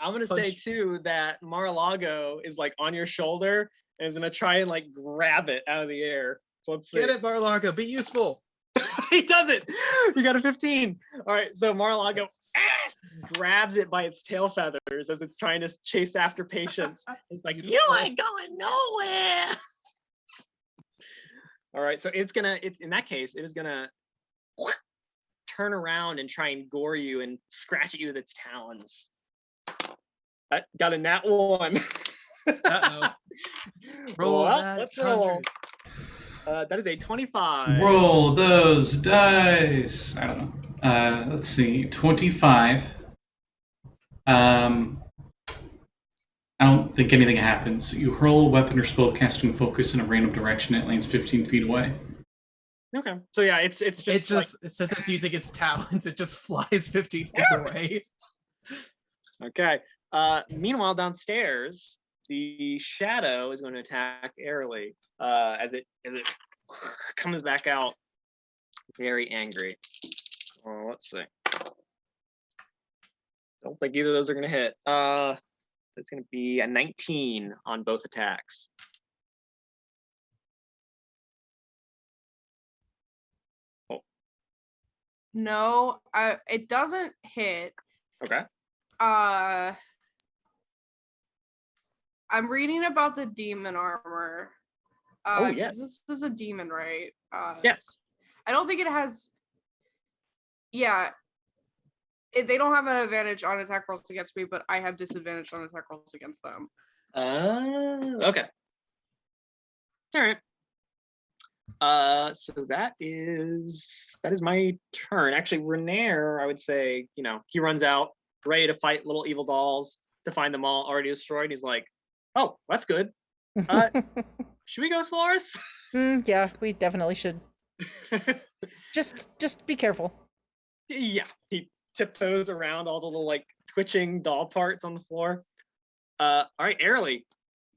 I'm gonna say Punch. too that Mar-a-Lago is like on your shoulder and is gonna try and like grab it out of the air. So let's see. Get it, Mar-a-Lago. Be useful. He does it. You got a 15. All right. So Mar-a-Lago grabs it by its tail feathers as it's trying to chase after Patience. It's like, you Beautiful. ain't going nowhere. All right. So in that case, it is gonna turn around and try and gore you and scratch at you with its talons. I got a nat 1. Uh-oh. Roll Well, that let's roll. 100. That is a 25. Roll those dice. I don't know. Let's see. 25. I don't think anything happens. You hurl a weapon or spellcasting focus in a random direction. It lands 15 feet away. Okay. So yeah, it's just It says it's using its talons. It just flies 15 feet away. okay. Meanwhile, downstairs, the shadow is going to attack Airly as it comes back out, very angry. Well, let's see. Don't think either of those are going to hit. It's going to be a 19 on both attacks. No, it doesn't hit. Okay. I'm reading about the demon armor. Oh, yes. This is a demon, right? Yes. I don't think it has. Yeah. They don't have an advantage on attack rolls against me, but I have disadvantage on attack rolls against them. Okay. All right. So that is my turn. Actually, Renair, I would say, he runs out, ready to fight little evil dolls, to find them all already destroyed. He's like, oh, that's good. Should we go, Solaris? Yeah, we definitely should. Just be careful. Yeah, he tiptoes around all the little like twitching doll parts on the floor. All right, Airly.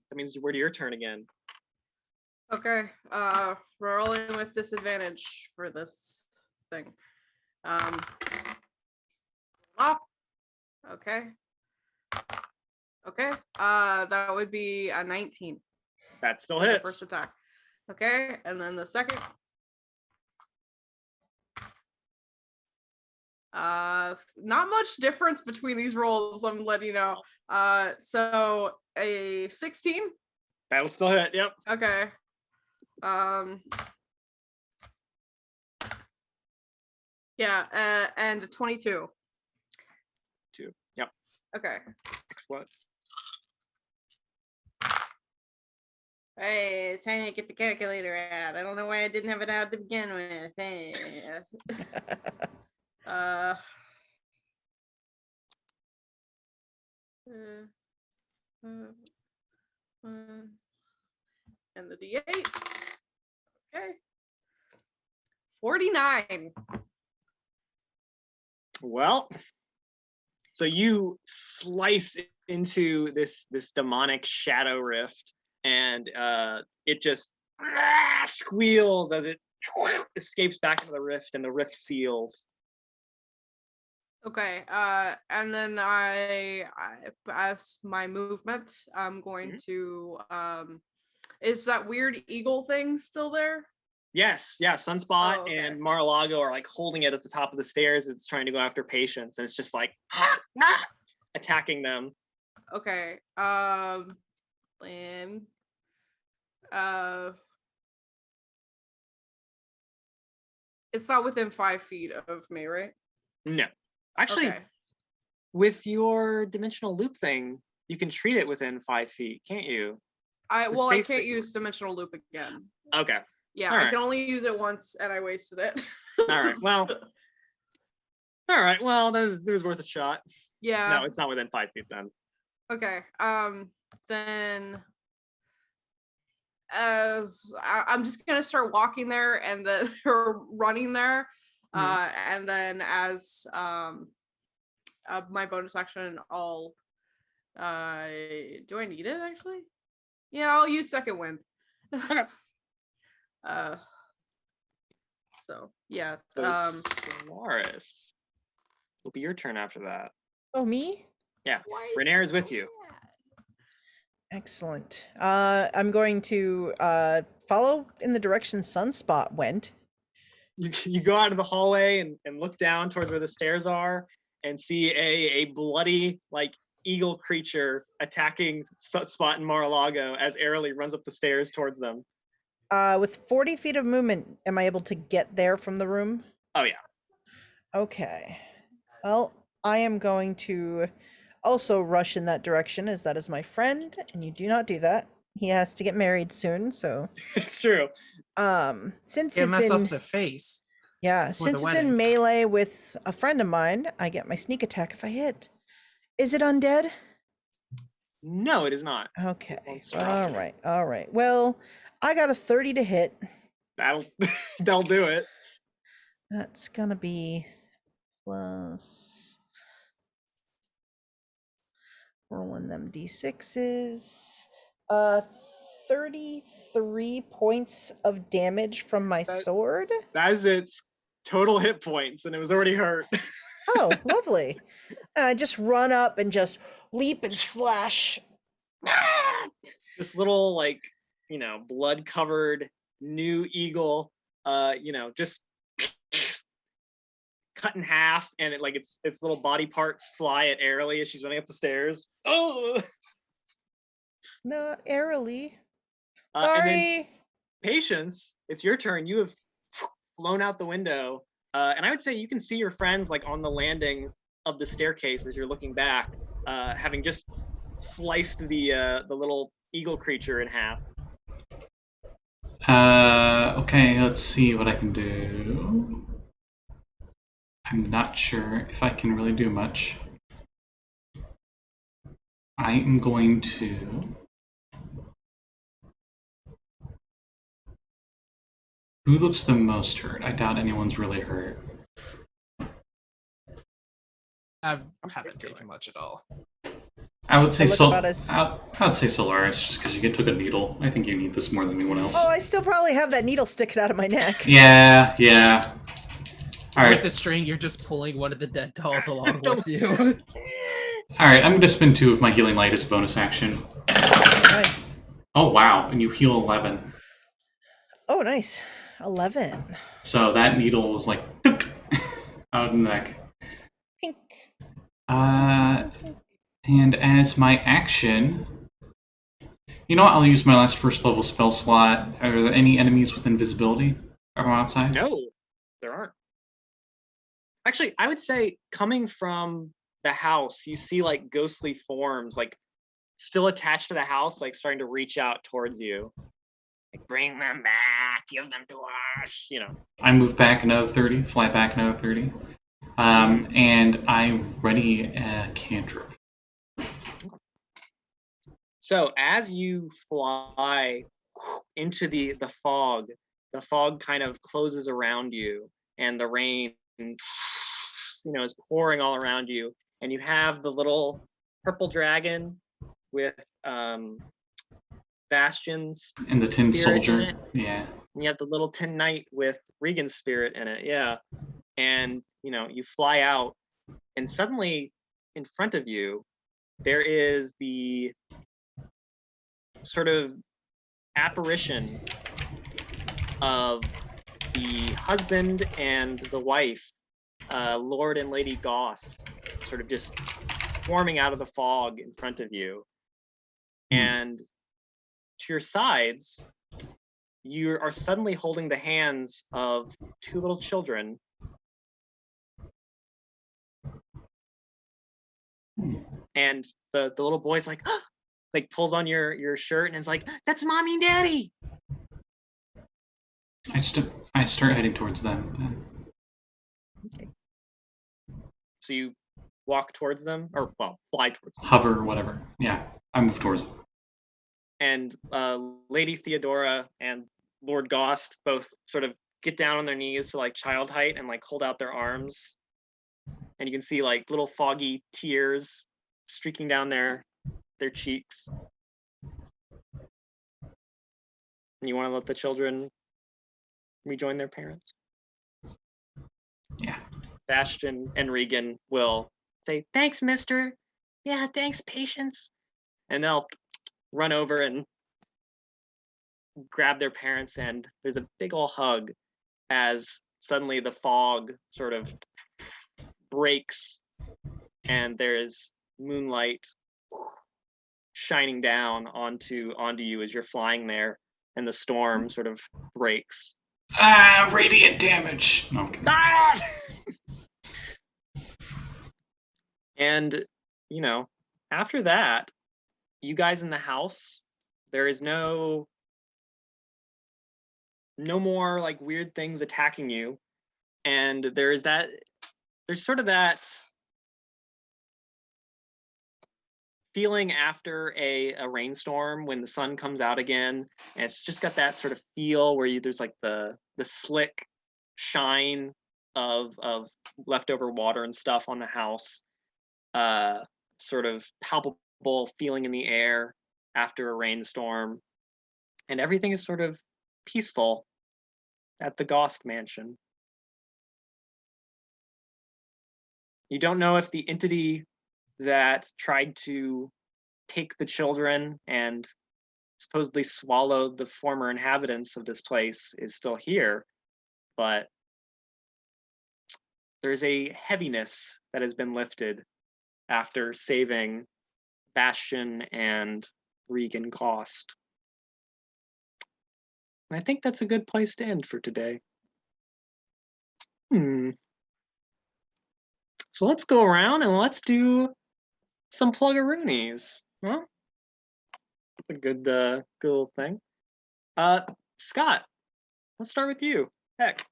That means we're to your turn again. Okay. Rolling with disadvantage for this thing. Up. Okay. Okay. That would be a 19. That still for the hits. first attack. Okay, and then the second. Not much difference between these rolls, I'm letting you know. So a 16. That'll still hit. Yep. Okay. Yeah, and a 22. 2. Yep. Okay. Excellent. Hey, it's time to get the calculator out. I don't know why I didn't have it out to begin with. Hey. And the D8. Okay. 49. Well, so you slice into this demonic shadow rift, and it just squeals as it escapes back into the rift, and the rift seals. Okay, and then I as my movement, I'm going to is that weird eagle thing still there? Yes, yeah, Sunspot Oh, okay. and Mar-a-Lago are like holding it at the top of the stairs. It's trying to go after Patience, and it's just like attacking them. Okay, and it's not within 5 feet of me, right? No. Actually, Okay. with your dimensional loop thing, you can treat it within 5 feet, can't you? I The can't space- use dimensional loop again. Okay. Yeah, All I right. can only use it once, and I wasted it. All right. Well. All right. Well, that was worth a shot. Yeah. No, it's not within 5 feet then. Okay. Then I'm just gonna start walking there and then or running there, and then as my bonus action, I'll do I need it actually? Yeah, I'll use second wind. Okay. So yeah, So Solaris, will be your turn after that. Oh, me? Yeah, why Renair is it with so you. sad? Excellent. I'm going to follow in the direction Sunspot went. You go out of the hallway and look down towards where the stairs are and see a bloody like eagle creature attacking Sunspot and Mar-a-Lago as Airly runs up the stairs towards them. With 40 feet of movement, am I able to get there from the room? Oh yeah. Okay. Well, I am going to also rush in that direction, as that is my friend, and you do not do that. He has to get married soon, so It's true. since Can't it's mess in up the face. yeah, the since it's wedding. in melee with a friend of mine, I get my sneak attack if I hit. Is it undead? No, it is not. Okay. Monstrosity. All right. Well, I got a 30 to hit. That'll that'll do it. That's gonna be plus rolling them d6s. 33 points of damage from my sword. That is its total hit points, and it was already hurt. Oh, lovely. I just run up and just leap and slash. This little like blood covered new eagle just cut in half, and it like its little body parts fly at Airly as she's running up the stairs. Oh, No, airily. and then Sorry. Patience, it's your turn. You have flown out the window, and I would say you can see your friends like on the landing of the staircase as you're looking back, having just sliced the little eagle creature in half. Okay, let's see what I can do. I'm not sure if I can really do much. I am going to... Who looks the most hurt? I doubt anyone's really hurt. I haven't taken much at all. I would say look about as- I would say Solaris, just because you took a needle. I think you need this more than anyone else. Oh, I still probably have that needle sticking out of my neck. Yeah. All With right. the string, you're just pulling one of the dead dolls along with you. All right. I'm going to spend 2 of my healing light as a bonus action. Nice. Oh wow! And you heal 11. Oh, nice. 11. So that needle was like out of the neck. Pink. And as my action, you know what? I'll use my last first level spell slot. Are there any enemies with invisibility from outside? No, there aren't. Actually, I would say coming from the house, you see like ghostly forms, like still attached to the house, like starting to reach out towards you. Like, bring them back, give them to us, I move back another 30, fly back another 30. And I ready a cantrip. So as you fly into the fog kind of closes around you, and the rain is pouring all around you, and you have the little purple dragon with Bastion's And the tin spirit in soldier. it. Yeah. And you have the little tin knight with Regan's spirit in it. Yeah. And you fly out, and suddenly in front of you there is the sort of apparition of the husband and the wife, Lord and Lady Goss, sort of just forming out of the fog in front of you. And to your sides, you are suddenly holding the hands of 2 little children. And the little boy's like, like pulls on your shirt and is like, "That's mommy and daddy." I start heading towards them. Okay. So you walk towards them, or fly towards them. Hover or whatever. Yeah. I move towards them. and Lady Theodora and Lord Gost both sort of get down on their knees to like child height and like hold out their arms, and you can see like little foggy tears streaking down their cheeks. And you want to let the children rejoin their parents? Yeah. Bastion and Regan will say, "Thanks, mister. Yeah, thanks, Patience." And they'll run over and grab their parents, and there's a big ol' hug as suddenly the fog sort of breaks and there's moonlight shining down onto you as you're flying there, and the storm sort of breaks. Radiant damage. No, I'm kidding. Ah! And, you know, after that, you guys in the house, there is no more like weird things attacking you. And there's sort of that feeling after a rainstorm when the sun comes out again, and it's just got that sort of feel where there's like the slick shine of leftover water and stuff on the house, sort of palpable feeling in the air after a rainstorm, and everything is sort of peaceful at the Gost mansion. You don't know if the entity that tried to take the children and supposedly swallow the former inhabitants of this place is still here, but there's a heaviness that has been lifted after saving Bastion and Regan Gost. And I think that's a good place to end for today. So let's go around and let's do some pluggaroonies. Huh? That's a good little thing. Scott, let's start with you. Heck.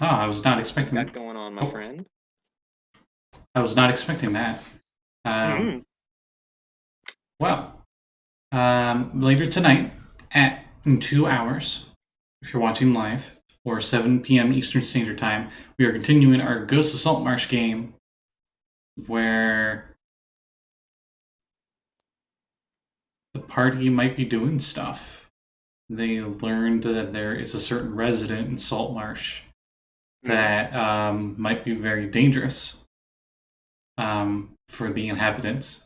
Oh, I was not expecting Got that. going on, my friend. I was not expecting that. Well, later tonight in 2 hours, if you're watching live, or 7 p.m. Eastern Standard Time, we are continuing our Ghost of Saltmarsh game, where the party might be doing stuff. They learned that there is a certain resident in Saltmarsh that might be very dangerous for the inhabitants.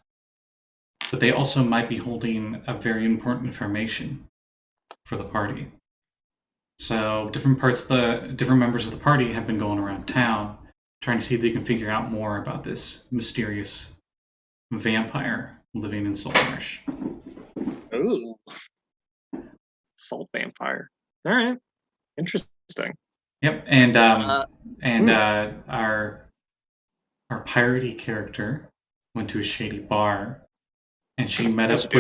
But they also might be holding a very important information for the party. So different members of the party have been going around town trying to see if they can figure out more about this mysterious vampire living in Saltmarsh. Ooh. Salt vampire. All right. Interesting. Yep, and our piratey character went to a shady bar, and she met up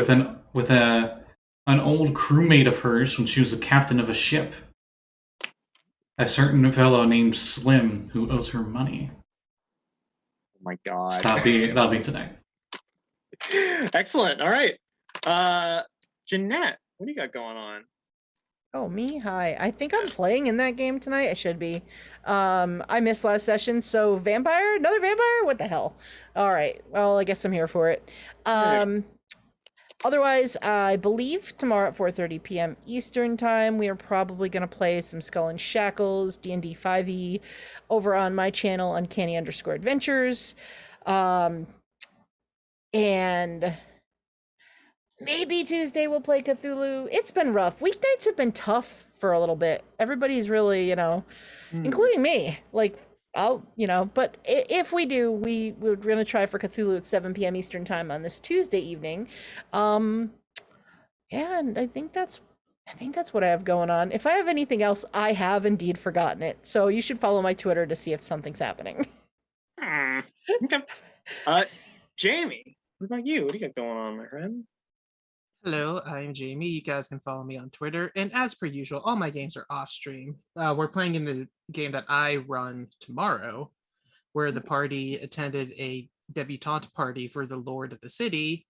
with an old crewmate of hers when she was a captain of a ship. A certain fellow named Slim who owes her money. Oh my god. So that'll be tonight. Excellent. All right. Jeanette, what do you got going on? Oh, me? Hi. I think I'm playing in that game tonight. I should be. I missed last session, so vampire? Another vampire? What the hell? All right. Well, I guess I'm here for it. Otherwise, I believe tomorrow at 4:30 p.m. Eastern Time, we are probably going to play some Skull and Shackles, D&D 5e, over on my channel, Uncanny_Adventures. And maybe Tuesday we'll play Cthulhu. It's been rough. Weeknights have been tough for a little bit. Everybody's really, including me, like, but if we do, we're going to try for Cthulhu at 7 p.m. Eastern Time on this Tuesday evening. And I think that's what I have going on. If I have anything else, I have indeed forgotten it. So you should follow my Twitter to see if something's happening. Okay. Jamie, what about you? What do you got going on, my friend? Hello, I'm Jamie. You guys can follow me on Twitter. And as per usual, all my games are off stream. We're playing in the game that I run tomorrow, where the party attended a debutante party for the Lord of the City.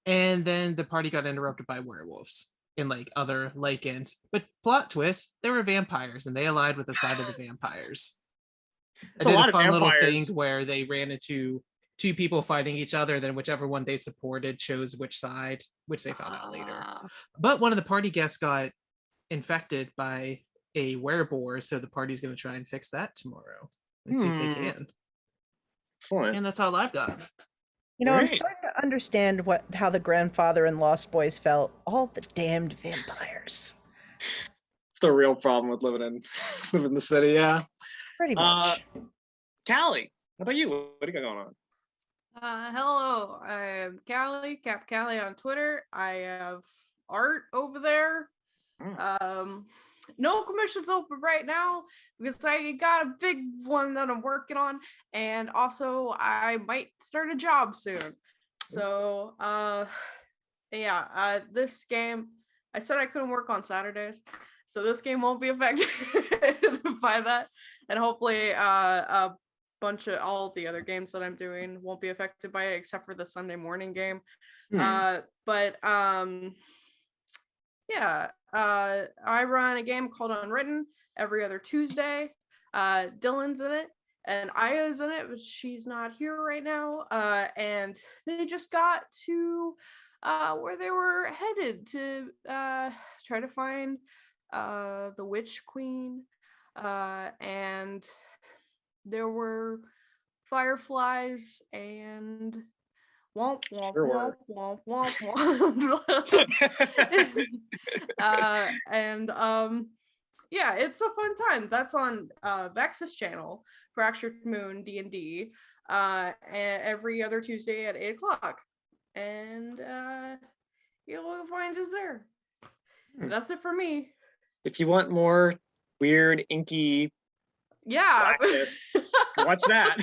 And then the party got interrupted by werewolves and like other lycans. But plot twist, they were vampires and they allied with the side of the vampires. It's I a did lot a of fun little thing vampires. where they ran into two people fighting each other, then whichever one they supported chose which side, which they found out later. Ah. But one of the party guests got infected by a wereboar, so the party's going to try and fix that tomorrow and see if they can. Excellent. And that's all I've got. You know, I'm Great. starting to understand how the grandfather in Lost Boys felt. All the damned vampires. It's the real problem with living in the city, yeah. Pretty much. Callie, how about you? What do you got going on? Hello, I'm Callie, Cap Callie on Twitter. I have art over there. No commissions open right now because I got a big one that I'm working on, and also I might start a job soon. So this game, I said I couldn't work on Saturdays, so this game won't be affected by that, and hopefully a bunch of all the other games that I'm doing won't be affected by it except for the Sunday morning game. I run a game called Unwritten every other Tuesday. Dylan's in it and Aya's in it, but she's not here right now. And they just got to where they were headed to try to find the Witch Queen. And there were fireflies and womp womp Sure womp were. womp womp. Yeah, it's a fun time. That's on Vex's channel, Fractured Moon D&D, every other Tuesday at 8:00. And you'll find us there. That's it for me. If you want more weird, inky Yeah. blackness, watch that.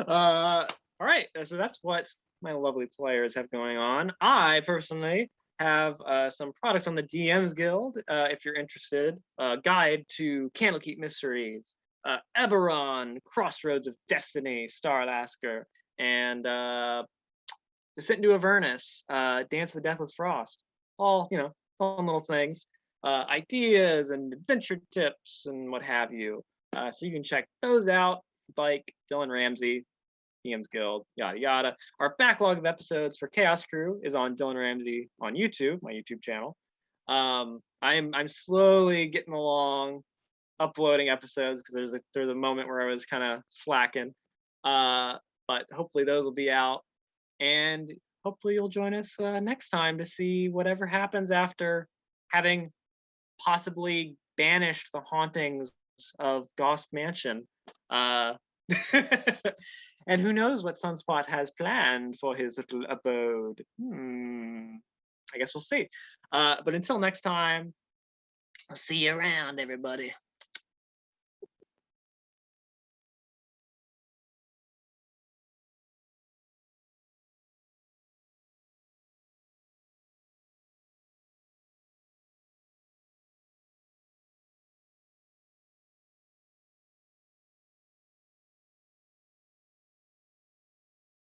All right, so that's what my lovely players have going on. I personally have some products on the DMs Guild, if you're interested. Guide to Candlekeep Mysteries, Eberron, Crossroads of Destiny, Starlasker, and Descent into Avernus, Dance of the Deathless Frost. All, fun little things. Ideas and adventure tips and what have you. So you can check those out, like Dylan Ramsey, DM's Guild, yada yada. Our backlog of episodes for Chaos Crew is on Dylan Ramsey on YouTube, my YouTube channel. I'm slowly getting along uploading episodes because there's a moment where I was kind of slacking. But hopefully those will be out, and hopefully you'll join us next time to see whatever happens after having possibly banished the hauntings of Ghost Mansion. And who knows what Sunspot has planned for his little abode. I guess we'll see. But until next time, I'll see you around, everybody.